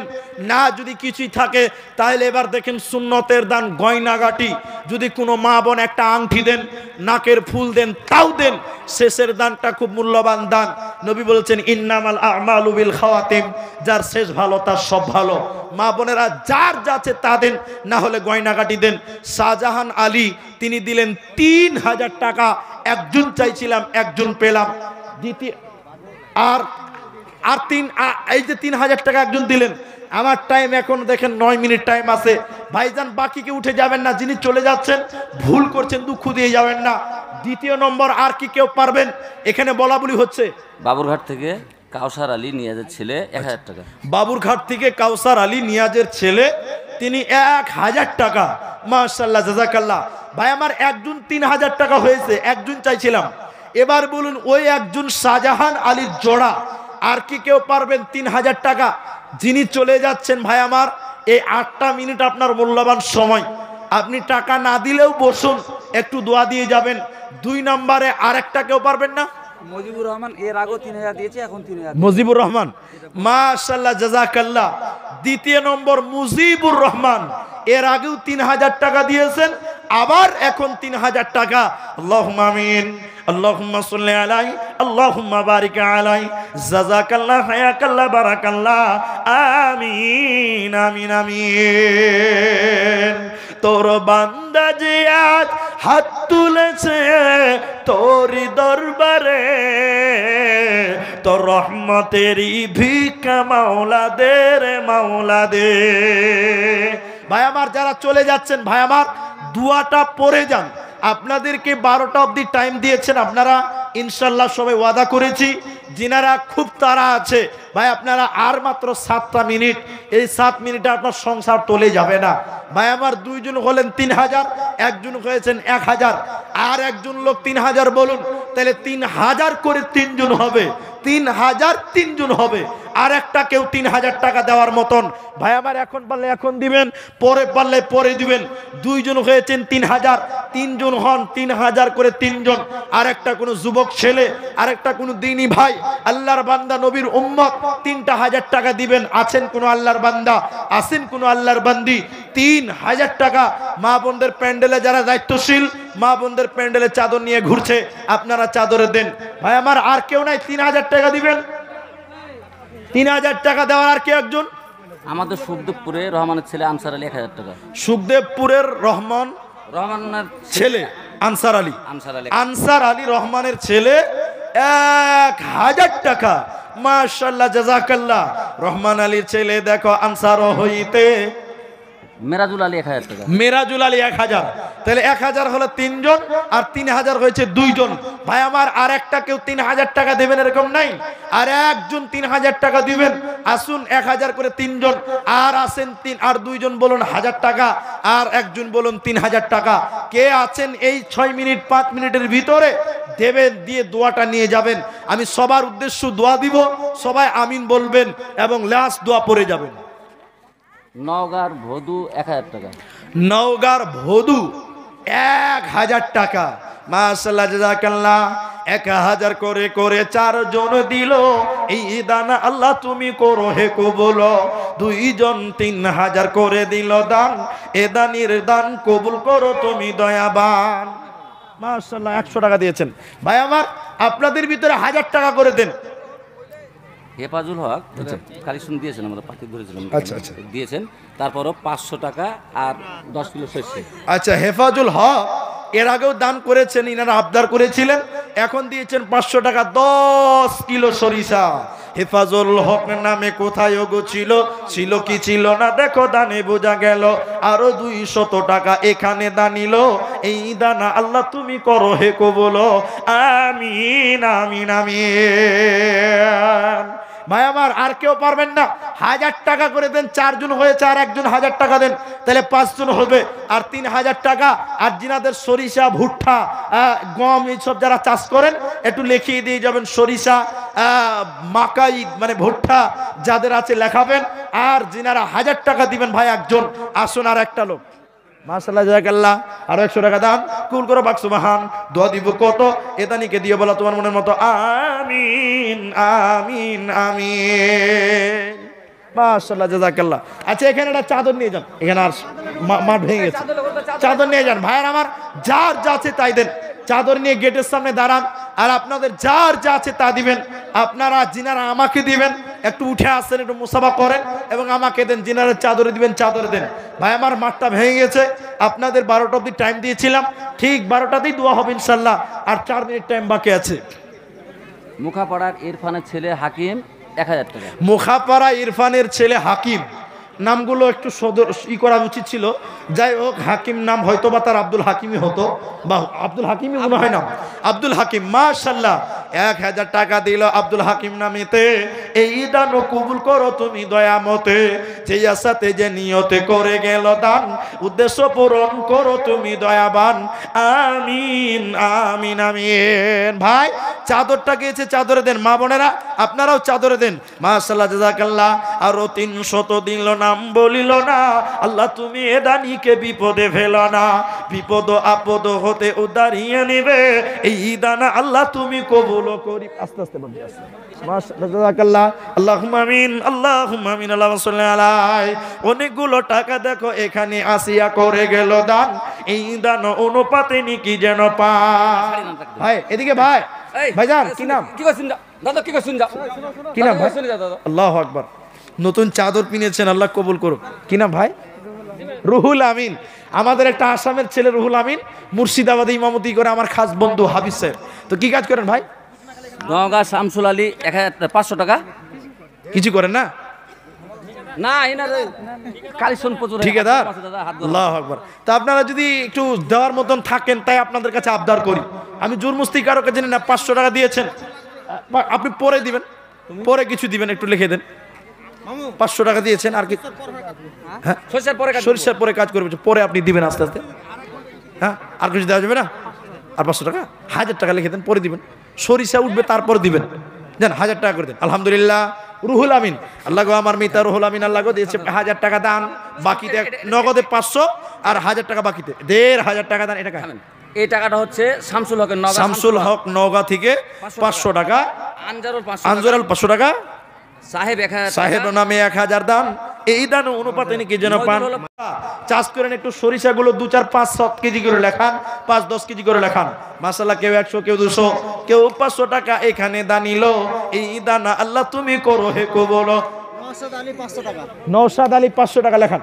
না যদি কিছুই থাকে তাহলে এবার দেখেন সুন্নতের দান, গয়নাগাটি, যদি কোনো মা বোন একটা আংটি দেন, নাকের ফুল দেন, তাও দেন। শেষের দানটা খুব মূল্যবান দান। নবী বলেছেন ইন্নামাল আমালু বিল খাওয়াতিম, যার শেষ ভালো তার সব ভালো। মা বোনেরা যার যাচ্ছে তা দেন, না হলে গয়নাগাটি দেন। শাহজাহান আলী তিনি দিলেন 3000 টাকা, একজন চাইছিলাম, একজন পেলাম। দ্বিতীয় আর এই যে 3000 টাকা একজন দিলেন, আমার টাইম এখন দেখেন 9 মিনিট টাইম আছে। ভাইজান বাকিকে উঠে যাবেন না, যিনি চলে যাচ্ছেন ভুল করছেন, দুঃখ দিয়ে যাবেন না। দ্বিতীয় নম্বর, আর কি কেউ পারবেন? এখানে বলা বলি হচ্ছে। বাবুরঘাট থেকে কাউসার আলী নিয়াজের ছেলে 1000 টাকা। বাবুরঘাট থেকে কাউসার আলী নিয়াজের ছেলে তিনি 1000 টাকা। মাশাআল্লাহ, জাযাকাল্লাহ। ভাই আমার একজন 3000 টাকা হয়েছে, একজন চাইছিলাম। এবার বলুন ওই একজন শাহজাহান আলীর জোড়া, আর কি কেউ পারবেন 3000 টাকা? যিনি চলে যাচ্ছেন ভাই আমার, এই 8টা মিনিট আপনার মূল্যবান সময়, আপনি টাকা না দিলেও বসুন, একটু দোয়া দিয়ে যাবেন। 2 নম্বরে আরেকটা কেউ পারবেন না? মুজিবুর রহমান এর আগেও 3000 দিয়েছে, এখন 3000। মুজিবুর রহমান, মাশাআল্লাহ, জাযাকাল্লাহ। দ্বিতীয় নম্বর মুজিবুর রহমান, এর আগেও 3000 টাকা দিয়েছেন, আবার এখন 3000 টাকা। আল্লাহুম্মা আমিন, আল্লাহুম্মা সাল্লি আলাইহি, আল্লাহুম্মা বারিক আলাইহি, জাযাকাল্লাহ, হায়াকাল্লাহ, বারাকাল্লাহ, আমিন আমিন আমিন। তোর বান্দা যে আজ হাত তুলেছে তোরি দরবারে, তোর রহমতেরই ভিক্ষা মাওলা দে রে মাওলা দে। ভাই আমার যারা চলে যাচ্ছেন, ভাই আমার দুয়াটা পড়ে যান। আপনাদেরকে 12টা অবধি টাইম দিয়েছেন, আপনারা ইনশাল্লাহ সবাই ওয়াদা করেছি। যিনারা খুব তাড়া আছে ভাই, আপনারা আর মাত্র 7টা মিনিট, এই 7 মিনিটে আপনার সংসার চলে যাবে না। ভাই আমার 2 জন হলেন 3000, একজন হয়েছেন 1000, আর একজন লোক 3000 বলুন, তাহলে 3000 করে 3 জন হবে, 3000 3 জন হবে। আর একটা কেউ 3000 টাকা দেওয়ার মতন ভাই আমার এখন পারলে এখন দিবেন, পরে পারলে পরে দিবেন। 2 জন হয়েছেন 3000, 3 জন হন 3000 করে 3 জন। আর একটা কোনো যুবক ছেলে, আর একটা কোনো দিনী ভাই, আল্লাহর বান্দা, নবীর উম্মত, 3000 টাকা দিবেন। আছেন কোনো আল্লাহর বান্দা, আছেন কোনো আল্লাহর বান্দি, 3000 টাকা। মা বোনদের প্যান্ডেলে যারা দায়িত্বশীল, মা বোনদের প্যান্ডেলে চাদর নিয়ে ঘুরছে, আপনারা চাদরে দেন। ভাই আমার আর কেউ নাই 3000 টাকা দিবেন? 3000 টাকা দেওয়ার আর কে একজন? আমাদের সুখদেবপুরে রহমানের ছেলে আনসার আলী 1000 টাকা। সুখদেবপুরের রহমানের ছেলে আনসার আলী, আনসার আলী রহমানের ছেলে 1000 টাকা। মাশাআল্লাহ, জাযাকাল্লাহ। রহমান আলীর ছেলে দেখো আনসার হইতে মেরাজুল আলী 1000 টাকা। মেরাজুল আলী 1000, তাহলে 1000 হলো 3 জন, আর 3000 হয়েছে 2 জন। ভাই আমার আর একটা কেউ 3000 টাকা দেবেন এরকম নাই? আর একজন 3000 টাকা দিবেন। আসুন 1000 করে 3 জন, আর আসেন আর 2 জন বলুন 1000 টাকা, আর একজন বলুন 3000 টাকা। কে আছেন এই 6 মিনিট 5 মিনিটের ভিতরে দেবেন, দিয়ে দোয়াটা নিয়ে যাবেন। আমি সবার উদ্দেশ্য দোয়া দিব, সবাই আমিন বলবেন এবং লাস্ট দোয়া পড়ে যাবেন। নওগাঁর ভদু 1000 টাকা। নওগাঁর ভদু 1000 টাকা। মাশাআল্লাহ, জাযাকাল্লাহ। 1000 করে করে 4 জন দিল, এই দানা আল্লাহ তুমি করো হে কবুল। 2 জন 3000 করে দিল দান, এ দানির দান কবুল করো তুমি দয়াবান। মাশাআল্লাহ, 100 টাকা দিয়েছেন। ভাই আমার আপনাদের ভিতরে 1000 টাকা করে দেন। হেফাজুল হক কালেকশন দিয়েছেন, আমরা পাতি ধরেছিলাম। আচ্ছা আচ্ছা, দিয়েছেন। তারপরও 500 টাকা আর 10 কিলো শস্য। আচ্ছা, হেফাজুল হক এর আগেও দান করেছেন, ইনারা আবদার করেছিলেন, এখন দিয়েছেন 500 টাকা, 10 কিলো সরিষা। হেফাজুল হক নামে কোথায় গো ছিল, ছিল কি ছিল না দেখো দানে বোঝা গেল। আরো 200 টাকা এখানে দানিল, এই দানা আল্লাহ তুমি করো হে কবুল। আমিন আমিন আমিন। ভাই আমার আর কেউ পারবেন না? 1000 টাকা করে দেন। 4 জন হয়েছে, আর একজন 1000 টাকা দেন, তাহলে 5 জন হবে, আর 3000 টাকা। আর যিনাদের সরিষা, ভুট্টা, গম এইসব যারা চাষ করেন একটু লিখিয়ে দিয়ে যাবেন। সরিষা, মাকাই মানে ভুট্টা যাদের আছে লেখাবেন। আর যিনারা 1000 টাকা দিবেন ভাই একজন, আসুন আর একটা লোক। মাশাআল্লাহ, জাযাকাল্লাহ। আরো 100 টাকা দান, কুল করো বাক সুবহান। দোয়া দিব কত? এদানিকে দিয়ে বলা তোমার মনের মতো আমিন আমিন আমিন। মাশাআল্লাহ, জাযাকাল্লাহ। আচ্ছা, এখানে একটা চাদর নিয়ে যান, এখানে আর মাঠ ভেঙে গেছে, চাদর নিয়ে যান। ভাইয়ার আমার যার যা আছে তাই দেন। চাদর নিয়ে গেটের সামনে দাঁড়ান, আর আপনাদের যার যা আছে তা দিবেন। আপনারা যিনারা আমাকে দিবেন একটু উঠে আসেন, একটু মুসাফা করেন এবং আমাকে দেন। যিনারা চাদরে দিবেন চাদরে দেন। ভাই আমার মাঠটা ভেঙে গেছে, আপনাদের 12টা অবধি টাইম দিয়েছিলাম, ঠিক 12টাতেই দোয়া হবে ইনশাল্লাহ, আর 4 মিনিট টাইম বাকি আছে। মুখাপাড়ার ইরফানের ছেলে হাকিম 1000 টাকা। মুখাপাড়া ইরফানের ছেলে হাকিম নামগুলো একটু করা উচিত ছিল। যাই হোক, হাকিম নাম হয়তো বা তার আব্দুল হাকিমই হতো, বা আব্দুল হাকিমই মনে হয় না, আব্দুল হাকিম। মাশাআল্লাহ, 1000 টাকা দিল আব্দুল হাকিম নামেতে। এই দানও কবুল করো তুমি দয়ামতে, যে আশাতে যে নিয়তে করে গেল দান, উদ্দেশ্য পূরণ করো তুমি দয়াবান। আমিন আমিন আমিন। ভাই চাদরটা গিয়েছে, চাদরে দেন। মা বোনেরা আপনারাও চাদরে দেন। মাশাআল্লাহ, জাযাকাল্লাহ। আরো 300 দিল, নাম বলিল না। আল্লাহ তুমি এ দানিকে বিপদে ফেলো না, বিপদ আপদ হতে উদ্ধারিয়ে নেবে এই দানা আল্লাহ তুমি কবুল করি। আস্তে আস্তে বলবি, আস্তে। মাশাআল্লাহ, জাযাকাল্লাহ। আল্লাহুম্মা আমিন, আল্লাহুম্মা আমিন, আল্লাহুম্মা সাল্লি আলাইহি। অনেকগুলো টাকা দেখো এখানে আসিয়া করে গেল দান, এই দান অনুপাতে নাকি যেন পা। ভাই এদিকে, ভাই ভাইজান কি নাম? কি করছেন দাদা, কি করছেন? কি নাম ভাই? আল্লাহু আকবার। নতুন চাদর কিনেছেন, আল্লাহ কবুল করুক। কি নাম ভাই? রুহুল আমিন। আমাদের একটা আসামের ছেলে রুহুল আমিন, মুর্শিদাবাদে ইমামতি করে, আমার খাস বন্ধু হাফিজ স্যার। তো কি কাজ করেন ভাই? নওগাঁ শামসুল আলী 1500 টাকা। কিছু করেন না? না এনার কালেকশন প্রচুর। ঠিকাদার? আল্লাহু আকবার। তা আপনারা যদি একটু দেওয়ার মতন থাকেন, তাই আপনাদের কাছে আবদার করি। আমি জুরমুস্তি কারো কাছে না, 500 টাকা দিয়েছেন, আপনি পরে দিবেন, পরে কিছু দিবেন, একটু লিখে দেন। 500 টাকা দিয়েছেন, আর কি? হ্যাঁ, সরিষার পরে কাজ করবে, পরে আপনি দিবেন আস্তে আস্তে। হ্যাঁ, আর কিছু দেওয়া যাবে না? আর 500 টাকা, 1000 টাকা লিখে দেন, পরে দিবেন। সরিষা উঠবে তারপর দিবেন, জান। 1000 টাকা করে দেন। আলহামদুলিল্লাহ। রুহুল আমিন, আল্লাহ গো আমার মিতা রুহুল আমিন, আল্লাহ গো দিয়েছে 1000 টাকা দান, বাকিতে নগদে 500 আর 1000 টাকা বাকিতে 1500 টাকা দান। এটা এই টাকাটা হচ্ছে শামসুল হকের, শামসুল হক নওগাঁ থেকে 500 টাকা, আনজারুল 500 টাকা, সাহেব নামে 1000 দান। এই দান অনুপাতে নাকি যেন পান। চাষ করেন একটু সরিষাগুলো 2, 4, 5, 7 কেজি করে লেখান, 5, 10 কেজি করে লেখান। মাশাআল্লাহ, কেউ 100, কেউ 200, কেউ 500 টাকা এখানে দানিল। এই দানা আল্লাহ তুমি করো হে কবুল। নওশাদ আলী 500 টাকা, নওশাদ আলী 500 টাকা লেখান,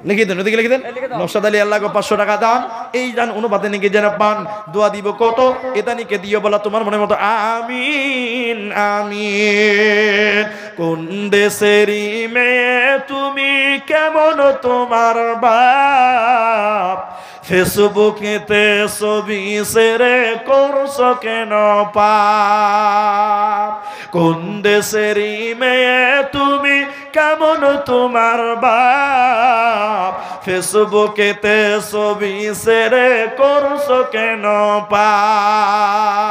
লিখে দেন, ওদিকে লিখে দেন। নওশাদ আলী আল্লাহ গো 500 টাকা দান, এই দান অনুপাতে নাকি যেন পান। দোয়া দিব কত, এটা নাকি দিও বলা তোমার মনের মতো। আমিন আমিন। কোন দেশেরই মেয়ে তুমি, কেমন তোমার বাপ, ফেসবুকেতে ছবি শেয়ার করছো কেন পাপ। কোন দেশেরই মেয়ে তুমি, কেমন তোমার বাপ, ফেসবুকেতে ছবি শেয়ার করছো কেন পাপ।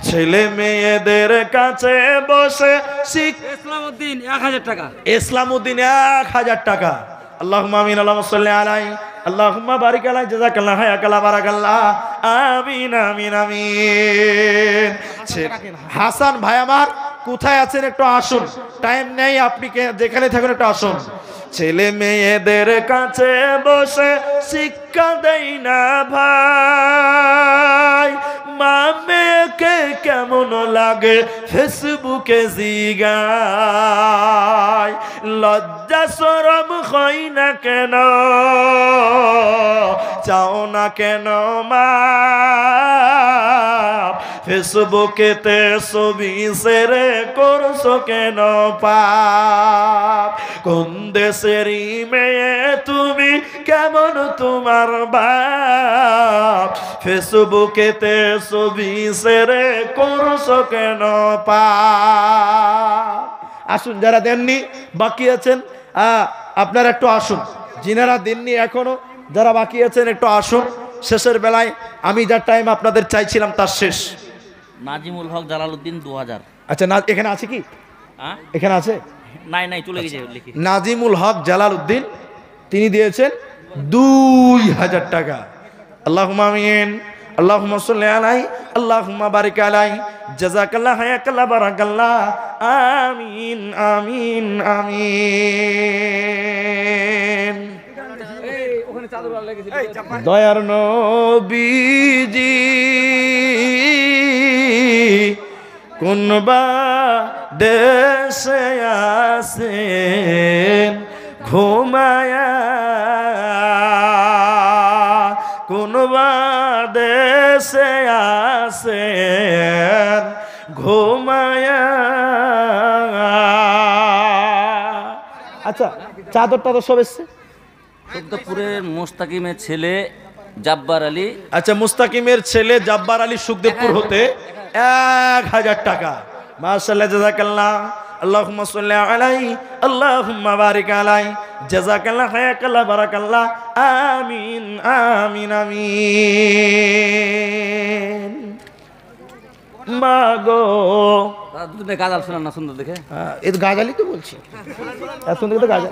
ছেলে মেয়েদের কাছে বসে ইসলামউদ্দিন 1000 টাকা, ইসলামউদ্দিন 1000 টাকা। আল্লাহুম্মা আমিন, আল্লাহুম্মা সাল্লি আলাইহি, আল্লাহুম্মা বারিক আলাইহি, জাযাকাল্লাহ, হায়াকাল্লাহ, বারাকাল্লাহ। আমিন আমিন আমিন। হাসান ভাই আমার কোথায় আছেন? একটু আসুন, টাইম নেই, আপনি যেখানে থাকুন একটু আসুন। ছেলে মেয়েদের কাছে বসে শিক্ষা দেই না ভাই, মা মেয়েকে কেমন লাগে ফেসবুকে জিগায়। লজ্জা শরম হয় না কেন, চাও না কেন মা, ফেসবুকেতে ছবি শেয়ার করছো কেন পাপ। কোন দেশেরই মেয়ে তুমি, কেমন তোমার বাপ, ফেসবুকেতে ছবি শেয়ার করছো কেন পাপ। আসুন, যারা দেননি বাকি আছেন আপনারা একটু আসুন, যিনারা দেননি এখনো, যারা বাকি আছেন একটু আসুন। শেষের বেলায় আমি যা টাইম আপনাদের চাইছিলাম তার শেষ। নাজিমুল হক জালালউদ্দিন 2000। আচ্ছা, না এখানে আছে কি? এখানে আছে? নাই চলে গেছে। নাজিমুল হক জালালউদ্দিন, তিনি দিয়েছেন 2000 টাকা। আল্লাহুম্মা আমিন, আল্লাহুম্মা সাল্লি আলাইহি, আল্লাহুম্মা বারিক আলাইহি, জাযাকাল্লাহ, হায়াকাল্লাহ, বারাকাল্লাহ। আমিন আমিন আমিন। দয়ার নবীজি কোনবা দেশে আসেন ঘুমায়া, কোনবা দেশে আসেন ঘুমায়া। আচ্ছা চাদর টাদর সব এসছে। সুখদেবপুরের মোস্তাকিমের ছেলে জাব্বার আলী। আচ্ছা মুস্তাকিমের ছেলে জাব্বার আলী সুখদেবপুর হতে 1000 টাকা। মাশাআল্লাহ জাযাকাল্লাহ, আল্লাহুম্মা সাল্লি আলাইহি, আল্লাহুম্মা বারিক আলাইহি, জাযাকাল্লাহ, হায়াকাল্লাহ, বারাকাল্লাহ, আমিন আমিন আমিন। মাগো দুটো গাজাল শোনান না সুন্দর দেখে। এই তো গাজালি তো বলছি, এত সুন্দর তো গাজাল।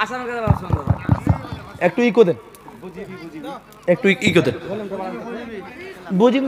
আসামের গাজাল শোনান দাদা। একটু ইকো দেন, একটু ইকো দেন। বুঝি